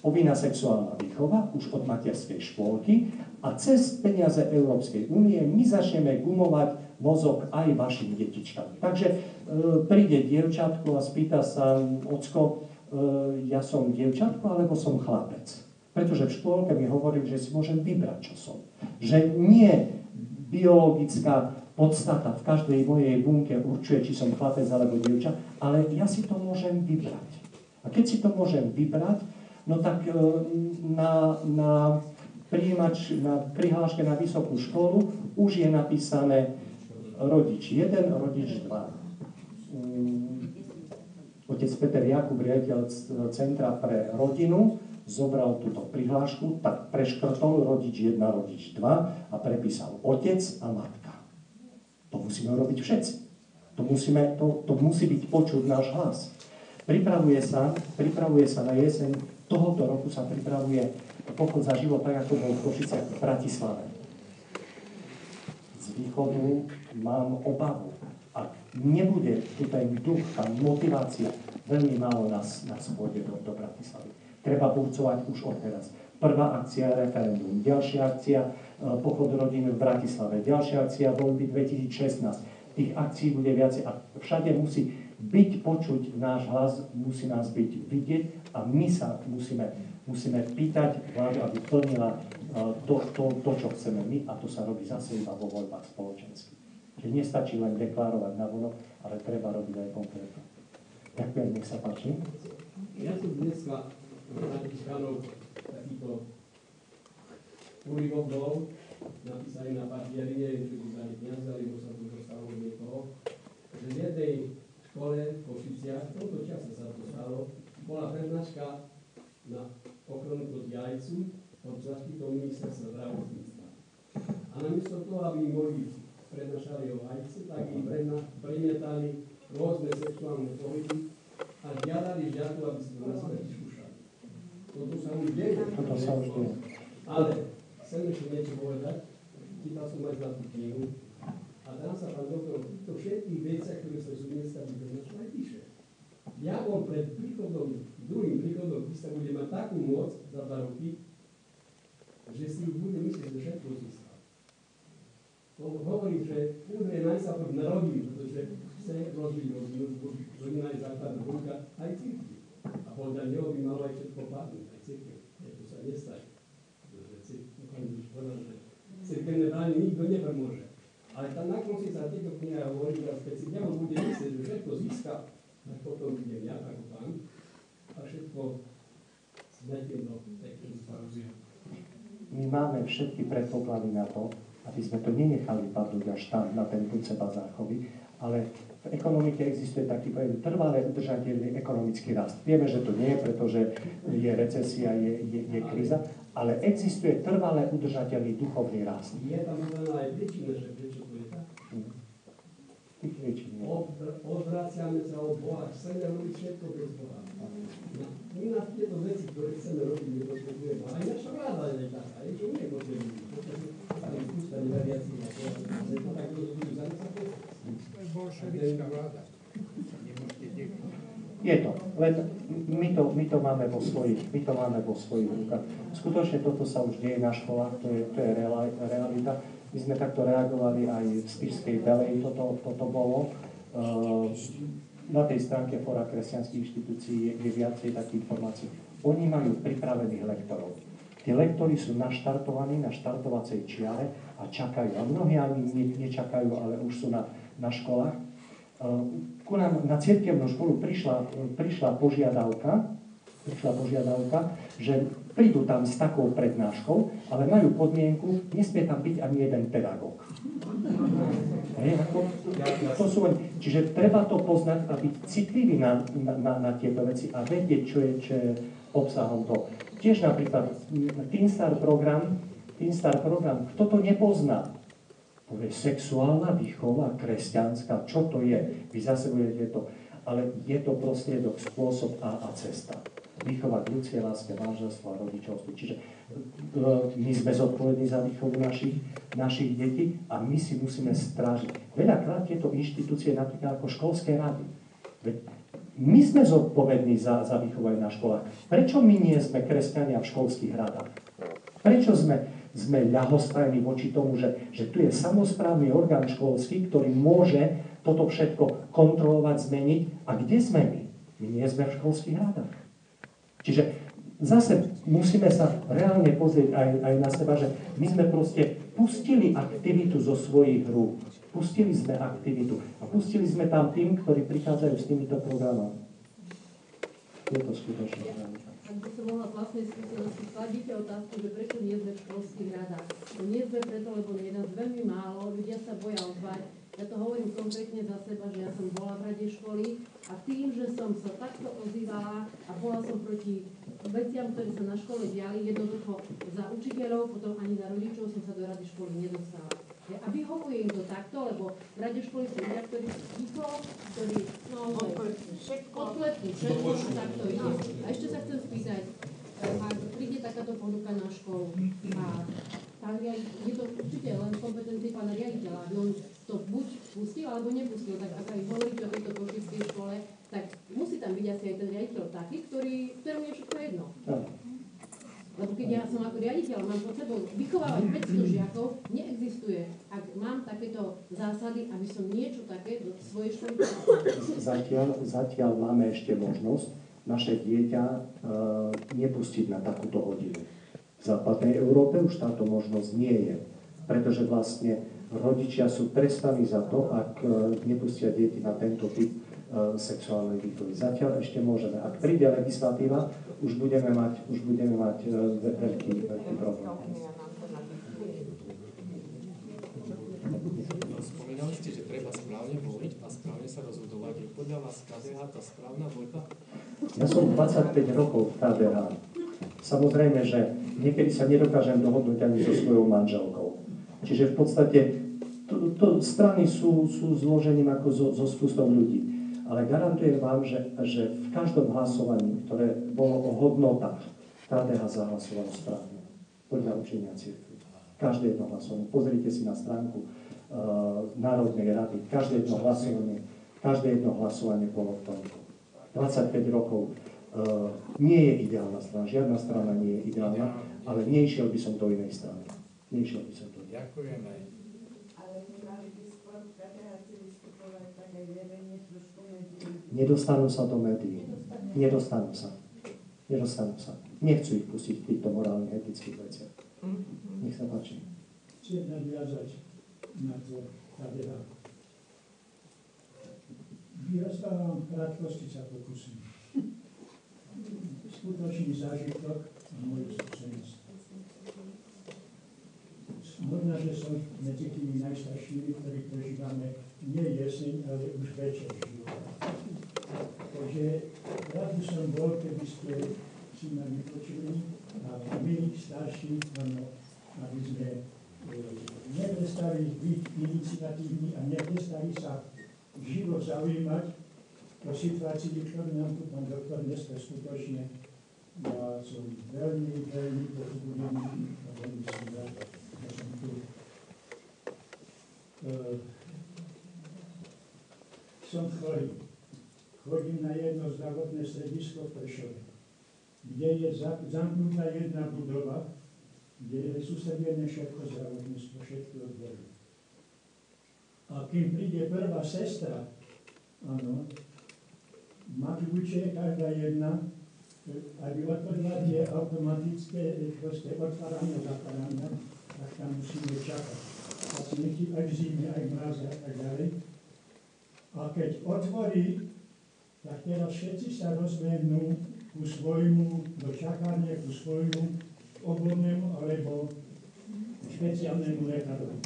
Povinná sexuálna výchova už od materskej škôlky a cez peniaze Európskej únie my začneme gumovať mozog aj vašim detičkám. Takže príde dievčatko a spýta sa, ocko, ja som dievčatko alebo som chlapec? Pretože v škôlke mi hovorili, že si môžem vybrať, čo som. Že nie biologická podstata v každej mojej bunke určuje, či som chlapec alebo dievča, ale ja si to môžem vybrať. A keď si to môžem vybrať, no tak na prihláške na vysokú školu už je napísané rodič 1, rodič 2. Otec Peter Jakub, riaditeľ Centra pre rodinu, zobral túto prihlášku, tak preškrtol rodič 1, rodič 2 a prepísal otec a matka. To musíme robiť všetci. To musí byť počuť náš hlas. Pripravuje sa na jeseň tohoto roku sa pripravuje pochod za život, tak ako bol v Košiciach v Bratislave. Z východu mám obavu. Ak nebude tu ten duch, tá motivácia, veľmi málo nás pôjde do Bratislavy. Treba burcovať už odteraz. Prvá akcia referendum, ďalšia akcia pochod rodiny v Bratislave, ďalšia akcia voľby 2016. Tých akcií bude viacej a všade musí byť počuť náš hlas, musí nás byť vidieť a my sa musíme Musíme pýtať vládu, aby plnila to, čo chceme my, a to sa robí zase iba vo voľbách spoločenských. Čiže nestačí len deklarovať navonok, ale treba robiť aj konkrétne. Ďakujem, nech sa páči. Ja som dneska napísanov takýto úryvok bol, napísaný na papierine, že by sa nepňazali, lebo sa to dostalo od niekoho, že v jednej škole v Košiciach, v tomto čase sa to stalo, bola prednáška na ochranu proti ajcu pod zaštitou ministerstva zdravotníctva. A namiesto toho, aby im boli prednášali o ajce, tak im premietali rôzne sexuálne pohyby a žiadali žiakov, aby si to na sebe vyskúšali. Toto sa už deje. Ale chcem ešte niečo povedať. Čítal som aj za tú knihu. A tam sa pán doktor o týchto všetkých veciach, ktoré sa sú dneska vyznačné, aj píše. Diabol pred druhým príchodom Krista bude mať takú moc za 2 roky, že si už bude myslieť, že všetko získal. Hovorím, že údre najsapor na rodinu, pretože chce rozbiť rodinu, rodina je základná bunka aj cirkvi. A podľa neho by malo aj všetko padnúť, aj cirkev. To sa nestane. Cirkevné brány nikto nepomôže. Ale tam na konci sa tieto kniha hovorí, že keď si diabol bude myslieť, že všetko získa, tak potom budem ja ako pán a všetko zmetiem do tej. My máme všetky predpoklady na to, aby sme to nenechali padnúť až tam, na ten Kunce Bazáchovi, ale v ekonomike existuje taký pojem trvalé udržateľný ekonomický rast. Vieme, že to nie je, pretože je recesia, je kríza, ale existuje trvalé udržateľný duchovný rast. Je tam uvedená aj príčina, že prečo to je tak? Odvraciame sa od Boha, chceme robiť všetko bez Boha. My na tieto veci, ktoré chceme robiť, nepotrebujeme. Aj naša vláda je taká, aj čo my nepotrebujeme. Pretože sa im spústa neveriacich na to, že to tak rozhodujú za nás. To je bolševická vláda. Je to, len my to máme vo svojich rukách. Skutočne toto sa už deje na školách, to je realita. My sme takto reagovali aj v Spišskej Belej, toto bolo. Na tej stránke Fóra kresťanských inštitúcií je viacej takých informácií. Oni majú pripravených lektorov. Tí lektori sú naštartovaní na štartovacej čiare a čakajú. A mnohí ani nečakajú, ale už sú na školách. Ku nám na cirkevnú školu prišla požiadavka, že prídu tam s takou prednáškou, ale majú podmienku, nesmie tam byť ani jeden pedagóg. Čiže treba to poznať a byť citlivý na tieto veci a vedieť, čo je obsahom toho. Tiež napríklad Teen Star program, kto to nepozná? Povie, sexuálna výchova, kresťanská, čo to je? Vy zase budete to. Ale je to prostriedok, spôsob a cesta. Výchova k ľudskej láske, manželstvo a rodičovstvu. Čiže my sme zodpovední za výchovu našich detí a my si musíme strážiť. Veľakrát tieto inštitúcie, napríklad ako školské rady. My sme zodpovední za výchovu aj na školách. Prečo my nie sme kresťania v školských radách? Prečo sme ľahostajní voči tomu, že tu je samosprávny orgán školský, ktorý môže toto všetko kontrolovať, zmeniť. A kde sme my? My nie sme v školských radách. Čiže zase musíme sa reálne pozrieť aj na seba, že my sme proste pustili aktivitu zo svojich rúk. Pustili sme aktivitu. A pustili sme tam tým, ktorí prichádzajú s týmito programami. Je to skutočne realita. Ak by som mohla vlastnej skúsenosti, kladíte otázku, že prečo nie sme v školských radách. To nie sme preto, lebo je nás veľmi málo, ľudia sa boja ozvať. Ja to hovorím konkrétne za seba, že ja som bola v rade školy a tým, že som sa takto ozývala a bola som proti veciam, ktoré sa na škole diali, jednoducho za učiteľov, potom ani za rodičov som sa do rady školy nedostala. A vyhovuje im to takto, lebo v rade školy sú ľudia, ktorí ticho, ktorí podklepú všetko a takto ide. A ešte sa chcem spýtať, ak príde takáto ponuka na školu a je to určite len kompetencii pána riaditeľa, aby on to buď pustil, alebo nepustil, tak ak aj hovoríte o tejto košickej škole, tak musí tam byť asi aj ten riaditeľ taký, ktorému je všetko jedno. Lebo keď ja som ako riaditeľ, mám pod sebou vychovávať 500 žiakov, neexistuje, ak mám takéto zásady, aby som niečo také do svojej školy. Zatiaľ máme ešte možnosť naše dieťa nepustiť na takúto hodinu. V západnej Európe už táto možnosť nie je, pretože vlastne rodičia sú trestaní za to, ak nepustia deti na tento typ sexuálnej výchovy. Zatiaľ ešte môžeme. Ak príde legislatíva, už budeme mať veľký problém. Spomínali ste, že treba správne voliť a správne sa rozhodovať. Je podľa vás KDH tá správna voľba? Ja som 25 rokov v KDH. Samozrejme, že niekedy sa nedokážem dohodnúť ani so svojou manželkou. Čiže v podstate strany sú zložením ako zo spustou ľudí. Ale garantujem vám, že v každom hlasovaní, ktoré bolo o hodnotách, KDH zahlasovalo správne. Podľa učenia cirkvi. Každé jedno hlasovanie. Pozrite si na stránku Národnej rady. Každé jedno hlasovanie bolo v tomto. 25 rokov nie je ideálna strana. Žiadna strana nie je ideálna, ale nešiel by som do inej strany. Ďakujeme. Nedostanú sa do médií. Nedostanú sa. Nechcú ich pustiť v týchto morálnych, etických veciach. Nech sa páči. Chcem nadviazať na to KDH. Vyrastávam v krátkosti, sa pokúsim. Skutočný zážitok a moju skúsenosť. Možno, že som medzi tými najstaršími, ktorí prežívame nie jeseň, ale už večer života. Takže rád by som bol, keby ste si ma vypočuli a my starší, aby sme neprestali byť iniciatívni a neprestali sa živo zaujímať o situácii, ktorú nám tu pán doktor dneska skutočne ja som veľmi povzbudený a veľmi som rád, že som tu. Som chorý. Chodím na jedno zdravotné stredisko v Prešove, kde je zamknutá jedna budova, kde je sústredené všetko zdravotníctvo, všetky odbory. A kým príde prvá sestra, áno, má kľúče každá jedna, aby otvorila tie automatické otvárania a zatvárania, tak tam musíme čakať. Pacienti aj v zime, aj v mraze a tak ďalej. A keď otvorí, tak teraz všetci sa rozbehnú ku svojmu, do čakárne, ku svojmu obvodnému alebo špeciálnemu lekárovi.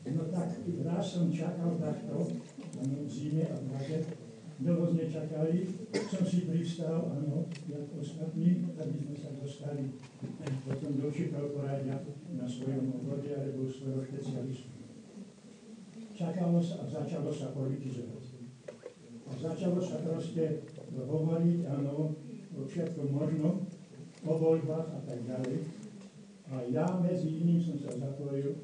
No tak raz som čakal takto, v zime a v mraze, dlho sme čakali, som si pristal, áno, jak ostatní, aby sme sa dostali potom do určitého poradia na svojom obvode alebo svojho špecialistu. Čakalo sa a začalo sa politizovať. A začalo sa proste hovoriť, áno, o všetkom možnom, o voľbách a tak ďalej. A ja medzi iným som sa zapojil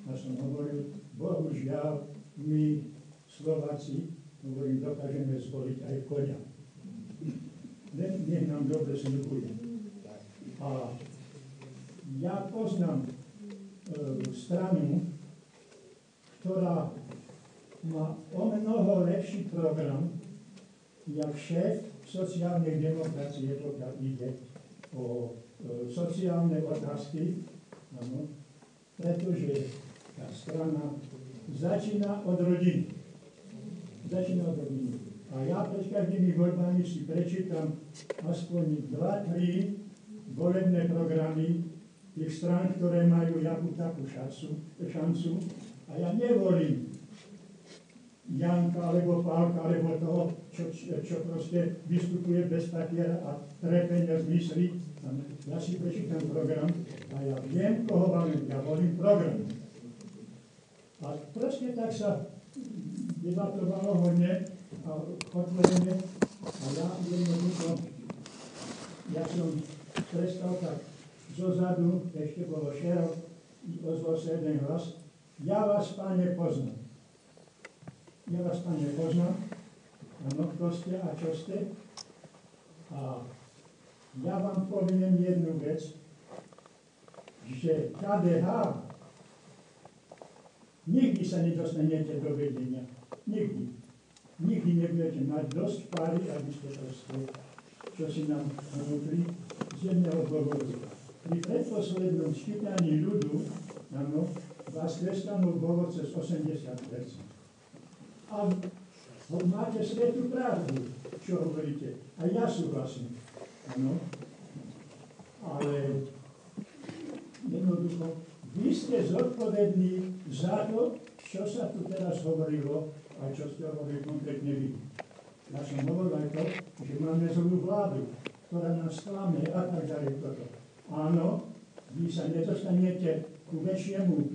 a som hovoril, bohužiaľ, my Slováci, hovorím, dokážeme zvoliť aj koňa. Nech nám dobre sľubuje. A ja poznám stranu, ktorá má o mnoho lepší program, jak šéf sociálnej demokracie, pokiaľ ide o sociálne otázky, áno, pretože tá strana začína od rodiny. A ja pred každými voľbami si prečítam aspoň 2-3 volebné programy tých strán, ktoré majú jakú takú šancu. A ja nevolím Janka, alebo Pálka, alebo toho, čo proste vystupuje bez papiera a trepenia v mysli. Ja si prečítam program a ja viem, koho volím program. A proste tak sa debatovalo hodne a otvorene a ja som prestal tak zozadu, ešte bolo šerok, ozval sa jeden hlas, ja vás, Pane, poznám. Áno, kto ste a čo ste. A ja vám poviem jednu vec, že KDH nikdy sa nedostanete do vedenia. Nikdy nebudete mať dosť páry, aby ste proste čo si nám vnútri z jedného dôvodu. Pri predposlednom čítaní ľudu, áno, vás kresťanov bolo cez 80%. A máte svätú pravdu, čo hovoríte. A ja súhlasím. Áno. Ale jednoducho, vy ste zodpovední za to, čo sa tu teraz hovorilo a čo ste hovorili konkrétne vy. Ja som hovoril aj to, že máme zlú vládu, ktorá nás klame a tak ďalej toto. Áno, vy sa nedostanete ku väčšiemu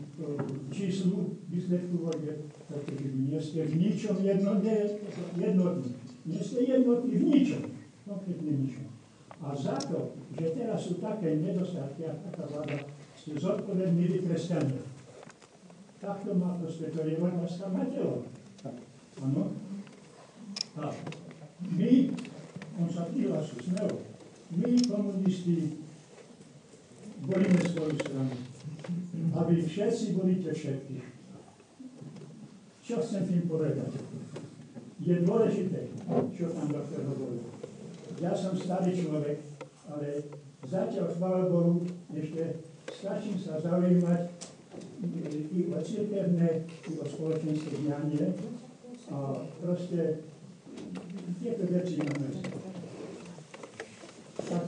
číslu výsledku volieb, pretože vy nie ste v ničom jednotní. Nie ste jednotní v ničom, konkrétne ničom. A za to, že teraz sú také nedostatky a taká vláda, ste zodpovední vy kresťania. Takto má proste, to je otázka Mateľov. Áno. A my, on sa prihlásil smelo, my komunisti volíme svoju stranu. A vy všetci volíte všetkých. Čo chcem tým povedať? Je dôležité, čo tam doktor hovoril. Ja som starý človek, ale zatiaľ, chvála Bohu, ešte stačím sa zaujímať i o cirkevné, i o spoločenské dianie. A proste tieto veci máme. Tak,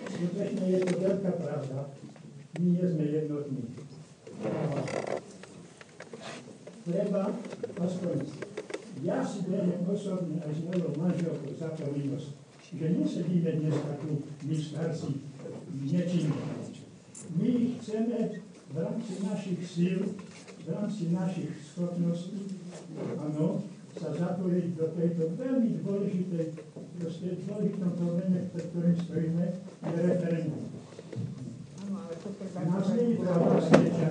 skutočne je to veľká pravda. My nie sme jednotní. Treba, aspoň, ja si beriem osobne aj s mojou manželkou za povinnosť, že nesedíme dneska tu, my starci, nečinní. My chceme v rámci našich síl, v rámci našich schopností, áno, sa zapojiť do tejto veľmi dôležitom probléme, pred ktorým stojíme, je referendum. Nás nie je pravda svedčia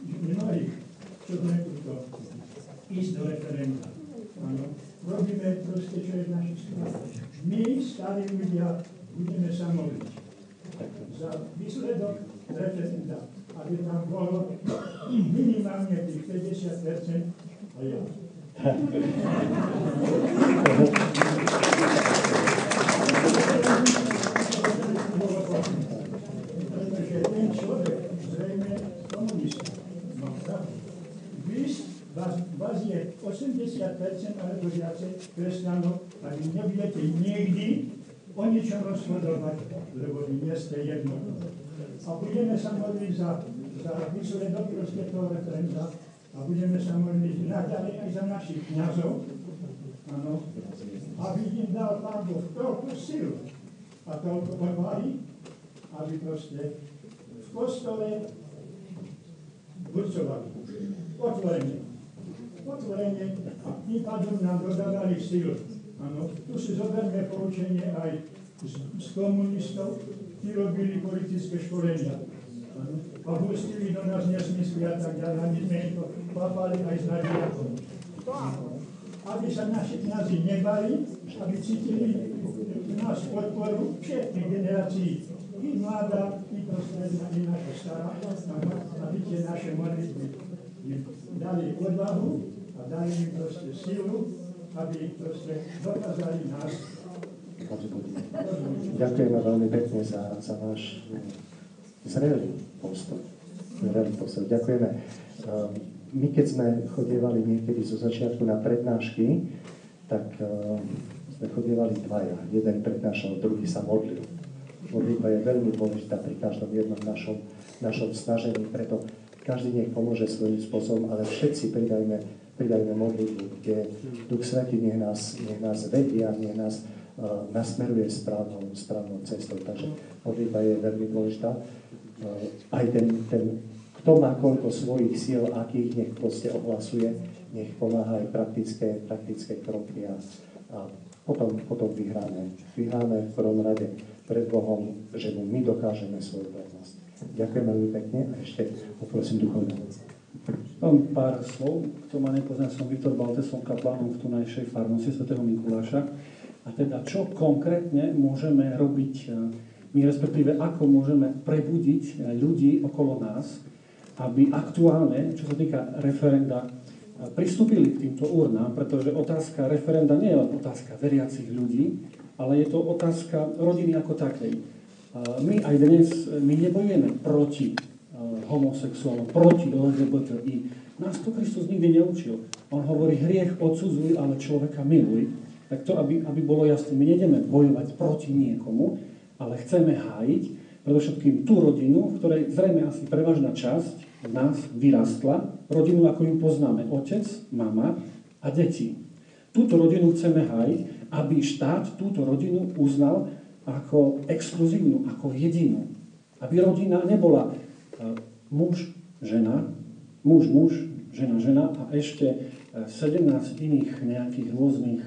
mnohých, čo sme túto ísť do referenda. Áno, robíme proste, čo je v našich stranách. My, starí ľudia, budeme sa modliť za výsledok referenda, aby tam bolo minimálne tých 50% a ja. Pretože ten človek zrejme komunista. Vás je 80% alebo viacej kresťanov a vy nebudete nikdy o ničom rozhodovať, lebo vy nie ste jednotní. A budeme sa modliť za výsledok proste toho referenda a budeme sa modliť naďalej aj za našich kňazov. Áno. A vidím, dal Pán Boh toľko silu a toľko odvahy, aby proste v kostole burcovali. Otvorenie a tým pádom nám dodávali silu. Áno. Tu si zoberme poučenie aj z komunistov, tí robili politické školenia. A pustili do nás nesmysly a tak ďalej, my sme to papali aj s nadiakom. Aby sa naši kňazi nebali, aby cítili nás podporu všetkých generácií, i mladá, i prostredná, i naša stará, aby tie naše modlitby dali odvahu a dali im proste silu, aby proste dokázali nás. Ďakujeme veľmi pekne za váš zrelý postoj. Ďakujeme. My keď sme chodievali niekedy zo začiatku na prednášky, tak sme chodievali dvaja. Jeden prednášal, druhý sa modlil. Modlitba je veľmi dôležitá pri každom jednom našom snažení, preto každý nech pomôže svojím spôsobom, ale všetci pridajme modlitbu, kde Duch Svätý nech nás vedia, nech nás nasmeruje správnou cestou. Takže modlitba je veľmi dôležitá. Aj ten, kto má koľko svojich síl, akých nech proste ohlasuje, nech pomáha aj praktické kroky a potom vyhráme. Vyhráme v prvom rade pred Bohom, že mu my dokážeme svoju vernosť. Ďakujem veľmi pekne a ešte poprosím duchovného. Pár slov, kto ma nepozná, som Viktor Balte, som kaplánom v tunajšej farnosti svätého Mikuláša. A teda čo konkrétne môžeme robiť my, respektíve ako môžeme prebudiť ľudí okolo nás, aby aktuálne, čo sa týka referenda, pristúpili k týmto urnám, pretože otázka referenda nie je len otázka veriacich ľudí, ale je to otázka rodiny ako takej. My aj dnes, my nebojujeme proti homosexuálom, proti LGBTI. Nás to Kristus nikdy neučil. On hovorí, hriech odsudzuj, ale človeka miluj. Tak to, aby bolo jasné, my nejdeme bojovať proti niekomu, ale chceme hájiť predovšetkým tú rodinu, v ktorej zrejme asi prevažná časť nás vyrastla, rodinu, ako ju poznáme, otec, mama a deti. Túto rodinu chceme hájiť, aby štát túto rodinu uznal ako exkluzívnu, ako jedinú. Aby rodina nebola muž, žena, žena a ešte 17 iných nejakých rôznych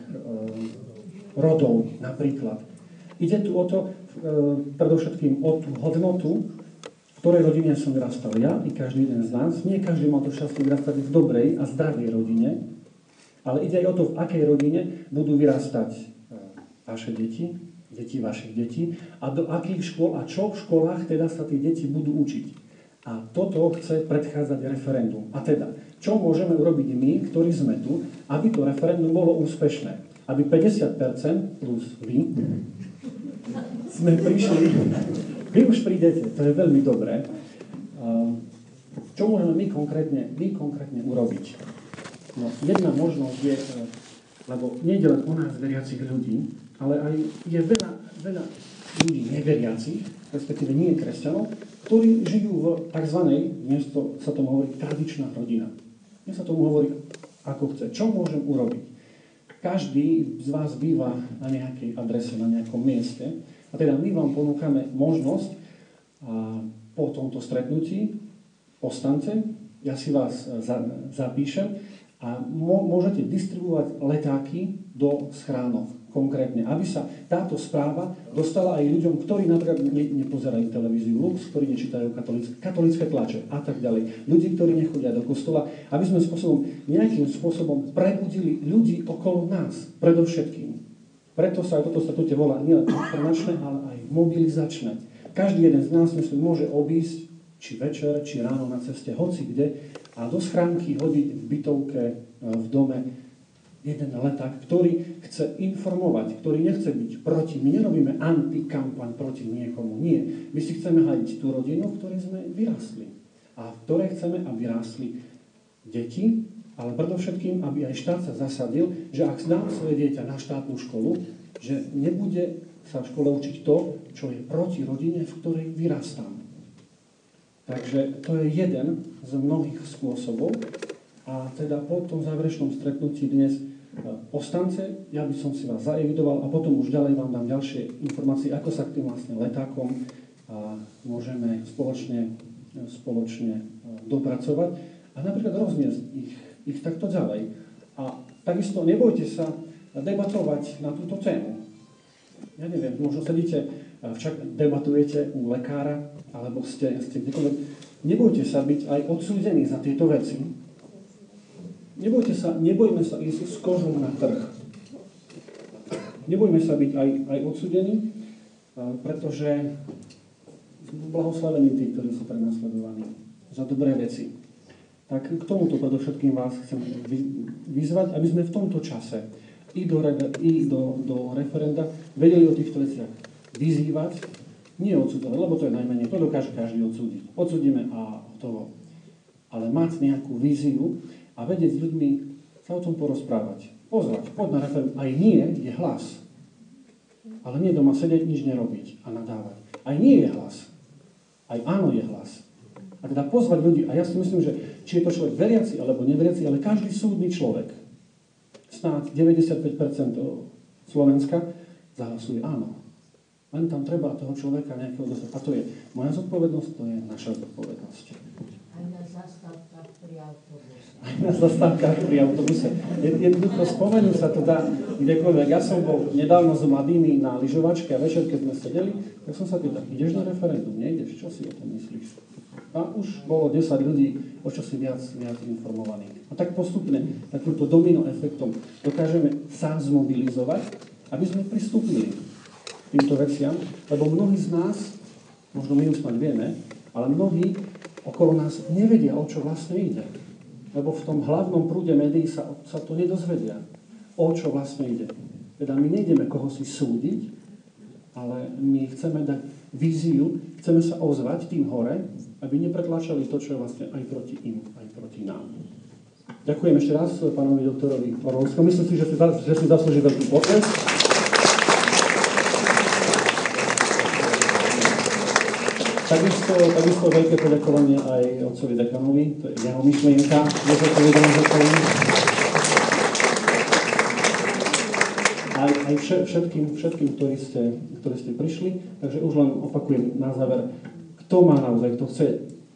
rodov napríklad. Ide tu o to, predovšetkým o tú hodnotu, v ktorej rodine som vyrastal ja i každý jeden z nás. Nie každý mal to šťastie vyrastať v dobrej a zdravej rodine, ale ide aj o to, v akej rodine budú vyrastať vaše deti, deti vašich detí a do akých škôl a čo v školách teda sa tí deti budú učiť. A toto chce predchádzať referendum. A teda, čo môžeme urobiť my, ktorí sme tu, aby to referendum bolo úspešné? Aby 50% plus vy sme prišli, vy už prídete, to je veľmi dobré. Čo môžeme my konkrétne urobiť? No, jedna možnosť je, lebo nie je len o nás veriacich ľudí, ale aj je veľa ľudí neveriacich, respektíve nie kresťanov, ktorí žijú v tzv. Dnes sa tomu hovorí tradičná rodina. Dnes sa tomu hovorí, ako chce. Čo môžem urobiť? Každý z vás býva na nejakej adrese, na nejakom mieste, a teda my vám ponúkame možnosť po tomto stretnutí, ostante, ja si vás zapíšem a môžete distribuovať letáky do schránok konkrétne, aby sa táto správa dostala aj ľuďom, ktorí napríklad nepozerajú televíziu Lux, ktorí nečítajú katolícke tlače a tak ďalej. Ľudí, ktorí nechodia do kostola, aby sme nejakým spôsobom prebudili ľudí okolo nás, predovšetkým. Preto sa aj toto stretnutie volá nielen informačné, ale aj mobilizačné. Každý jeden z nás, myslím, môže obísť, či večer, či ráno na ceste, hoci kde, a do schránky hodiť v bytovke, v dome, jeden leták, ktorý chce informovať, ktorý nechce byť proti. My nerobíme antikampaň proti niekomu. Nie. My si chceme hájiť tú rodinu, v ktorej sme vyrastli. A v ktorej chceme, aby rástli deti, ale predovšetkým, aby aj štát sa zasadil, že ak dám svoje dieťa na štátnu školu, že nebude sa v škole učiť to, čo je proti rodine, v ktorej vyrastám. Takže to je jeden z mnohých spôsobov. A teda po tom záverečnom stretnutí dnes ostance, ja by som si vás zaevidoval a potom už ďalej vám dám ďalšie informácie, ako sa k tým vlastne letákom môžeme spoločne dopracovať a napríklad rozniesť ich takto ďalej. A takisto nebojte sa debatovať na túto tému. Ja neviem, možno sedíte, však debatujete u lekára, alebo ste kdekoľvek. Nebojte sa byť aj odsúdení za tieto veci. Nebojme sa ísť s kožou na trh. Nebojme sa byť aj odsúdení, pretože blahoslavení tí, ktorí sú prenasledovaní za dobré veci. Tak k tomuto predovšetkým vás chcem vyzvať, aby sme v tomto čase i do referenda vedeli o týchto veciach vyzývať, nie odsudzovať, lebo to je najmenej, to dokáže každý odsúdiť. Odsúdime a hotovo. Ale mať nejakú víziu a vedieť s ľuďmi sa o tom porozprávať. Pozvať, poď na referendum. Aj nie je hlas. Ale nie doma sedieť, nič nerobiť a nadávať. Aj nie je hlas. Aj áno je hlas. A teda pozvať ľudí. A ja si myslím, že či je to človek veriaci alebo neveriaci, ale každý súdny človek, snáď 95% Slovenska, zahlasuje áno. Len tam treba toho človeka nejakého dostať. A to je moja zodpovednosť, to je naša zodpovednosť. Aj na zastávkach pri autobuse. Aj na zastávkach pri autobuse. Jednoducho spomenú sa to dá kdekoľvek. Ja som bol nedávno s mladými na lyžovačke a večer, keď sme sedeli, tak som sa pýtal, ideš na referendum? Neideš? Čo si o tom myslíš? A už bolo 10 ľudí o čosi viac informovaných. A tak postupne, takýmto domino efektom dokážeme sa zmobilizovať, aby sme pristúpili týmto veciam, lebo mnohí z nás, možno my už snad vieme, ale mnohí okolo nás nevedia, o čo vlastne ide. Lebo v tom hlavnom prúde médií sa to nedozvedia. O čo vlastne ide. Teda my nejdeme koho si súdiť, ale my chceme dať víziu, chceme sa ozvať tým hore, aby nepretlačali to, čo je vlastne aj proti im, aj proti nám. Ďakujem ešte raz pánovi doktorovi Orlovskému. Myslím si, že si zaslúži veľký potlesk. Takisto veľké poďakovanie aj otcovi dekanovi, to je jeho myšlienka, aj všetkým, ktorí ste prišli. Takže už len opakujem na záver, kto má naozaj, kto chce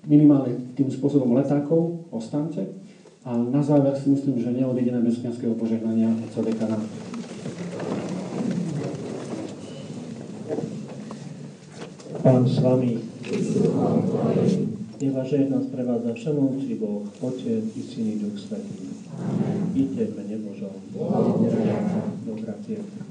minimálne tým spôsobom letákov, ostaňte. A na záver si myslím, že neodídeme bez kňazského požehnania otca dekana. Pán s vami. Nech nás prevádza všemovúci Boh, Otec i Syn i Duch Svätý. Iďte v mene Božom. Dobrá Otca, dobrá Cirkev.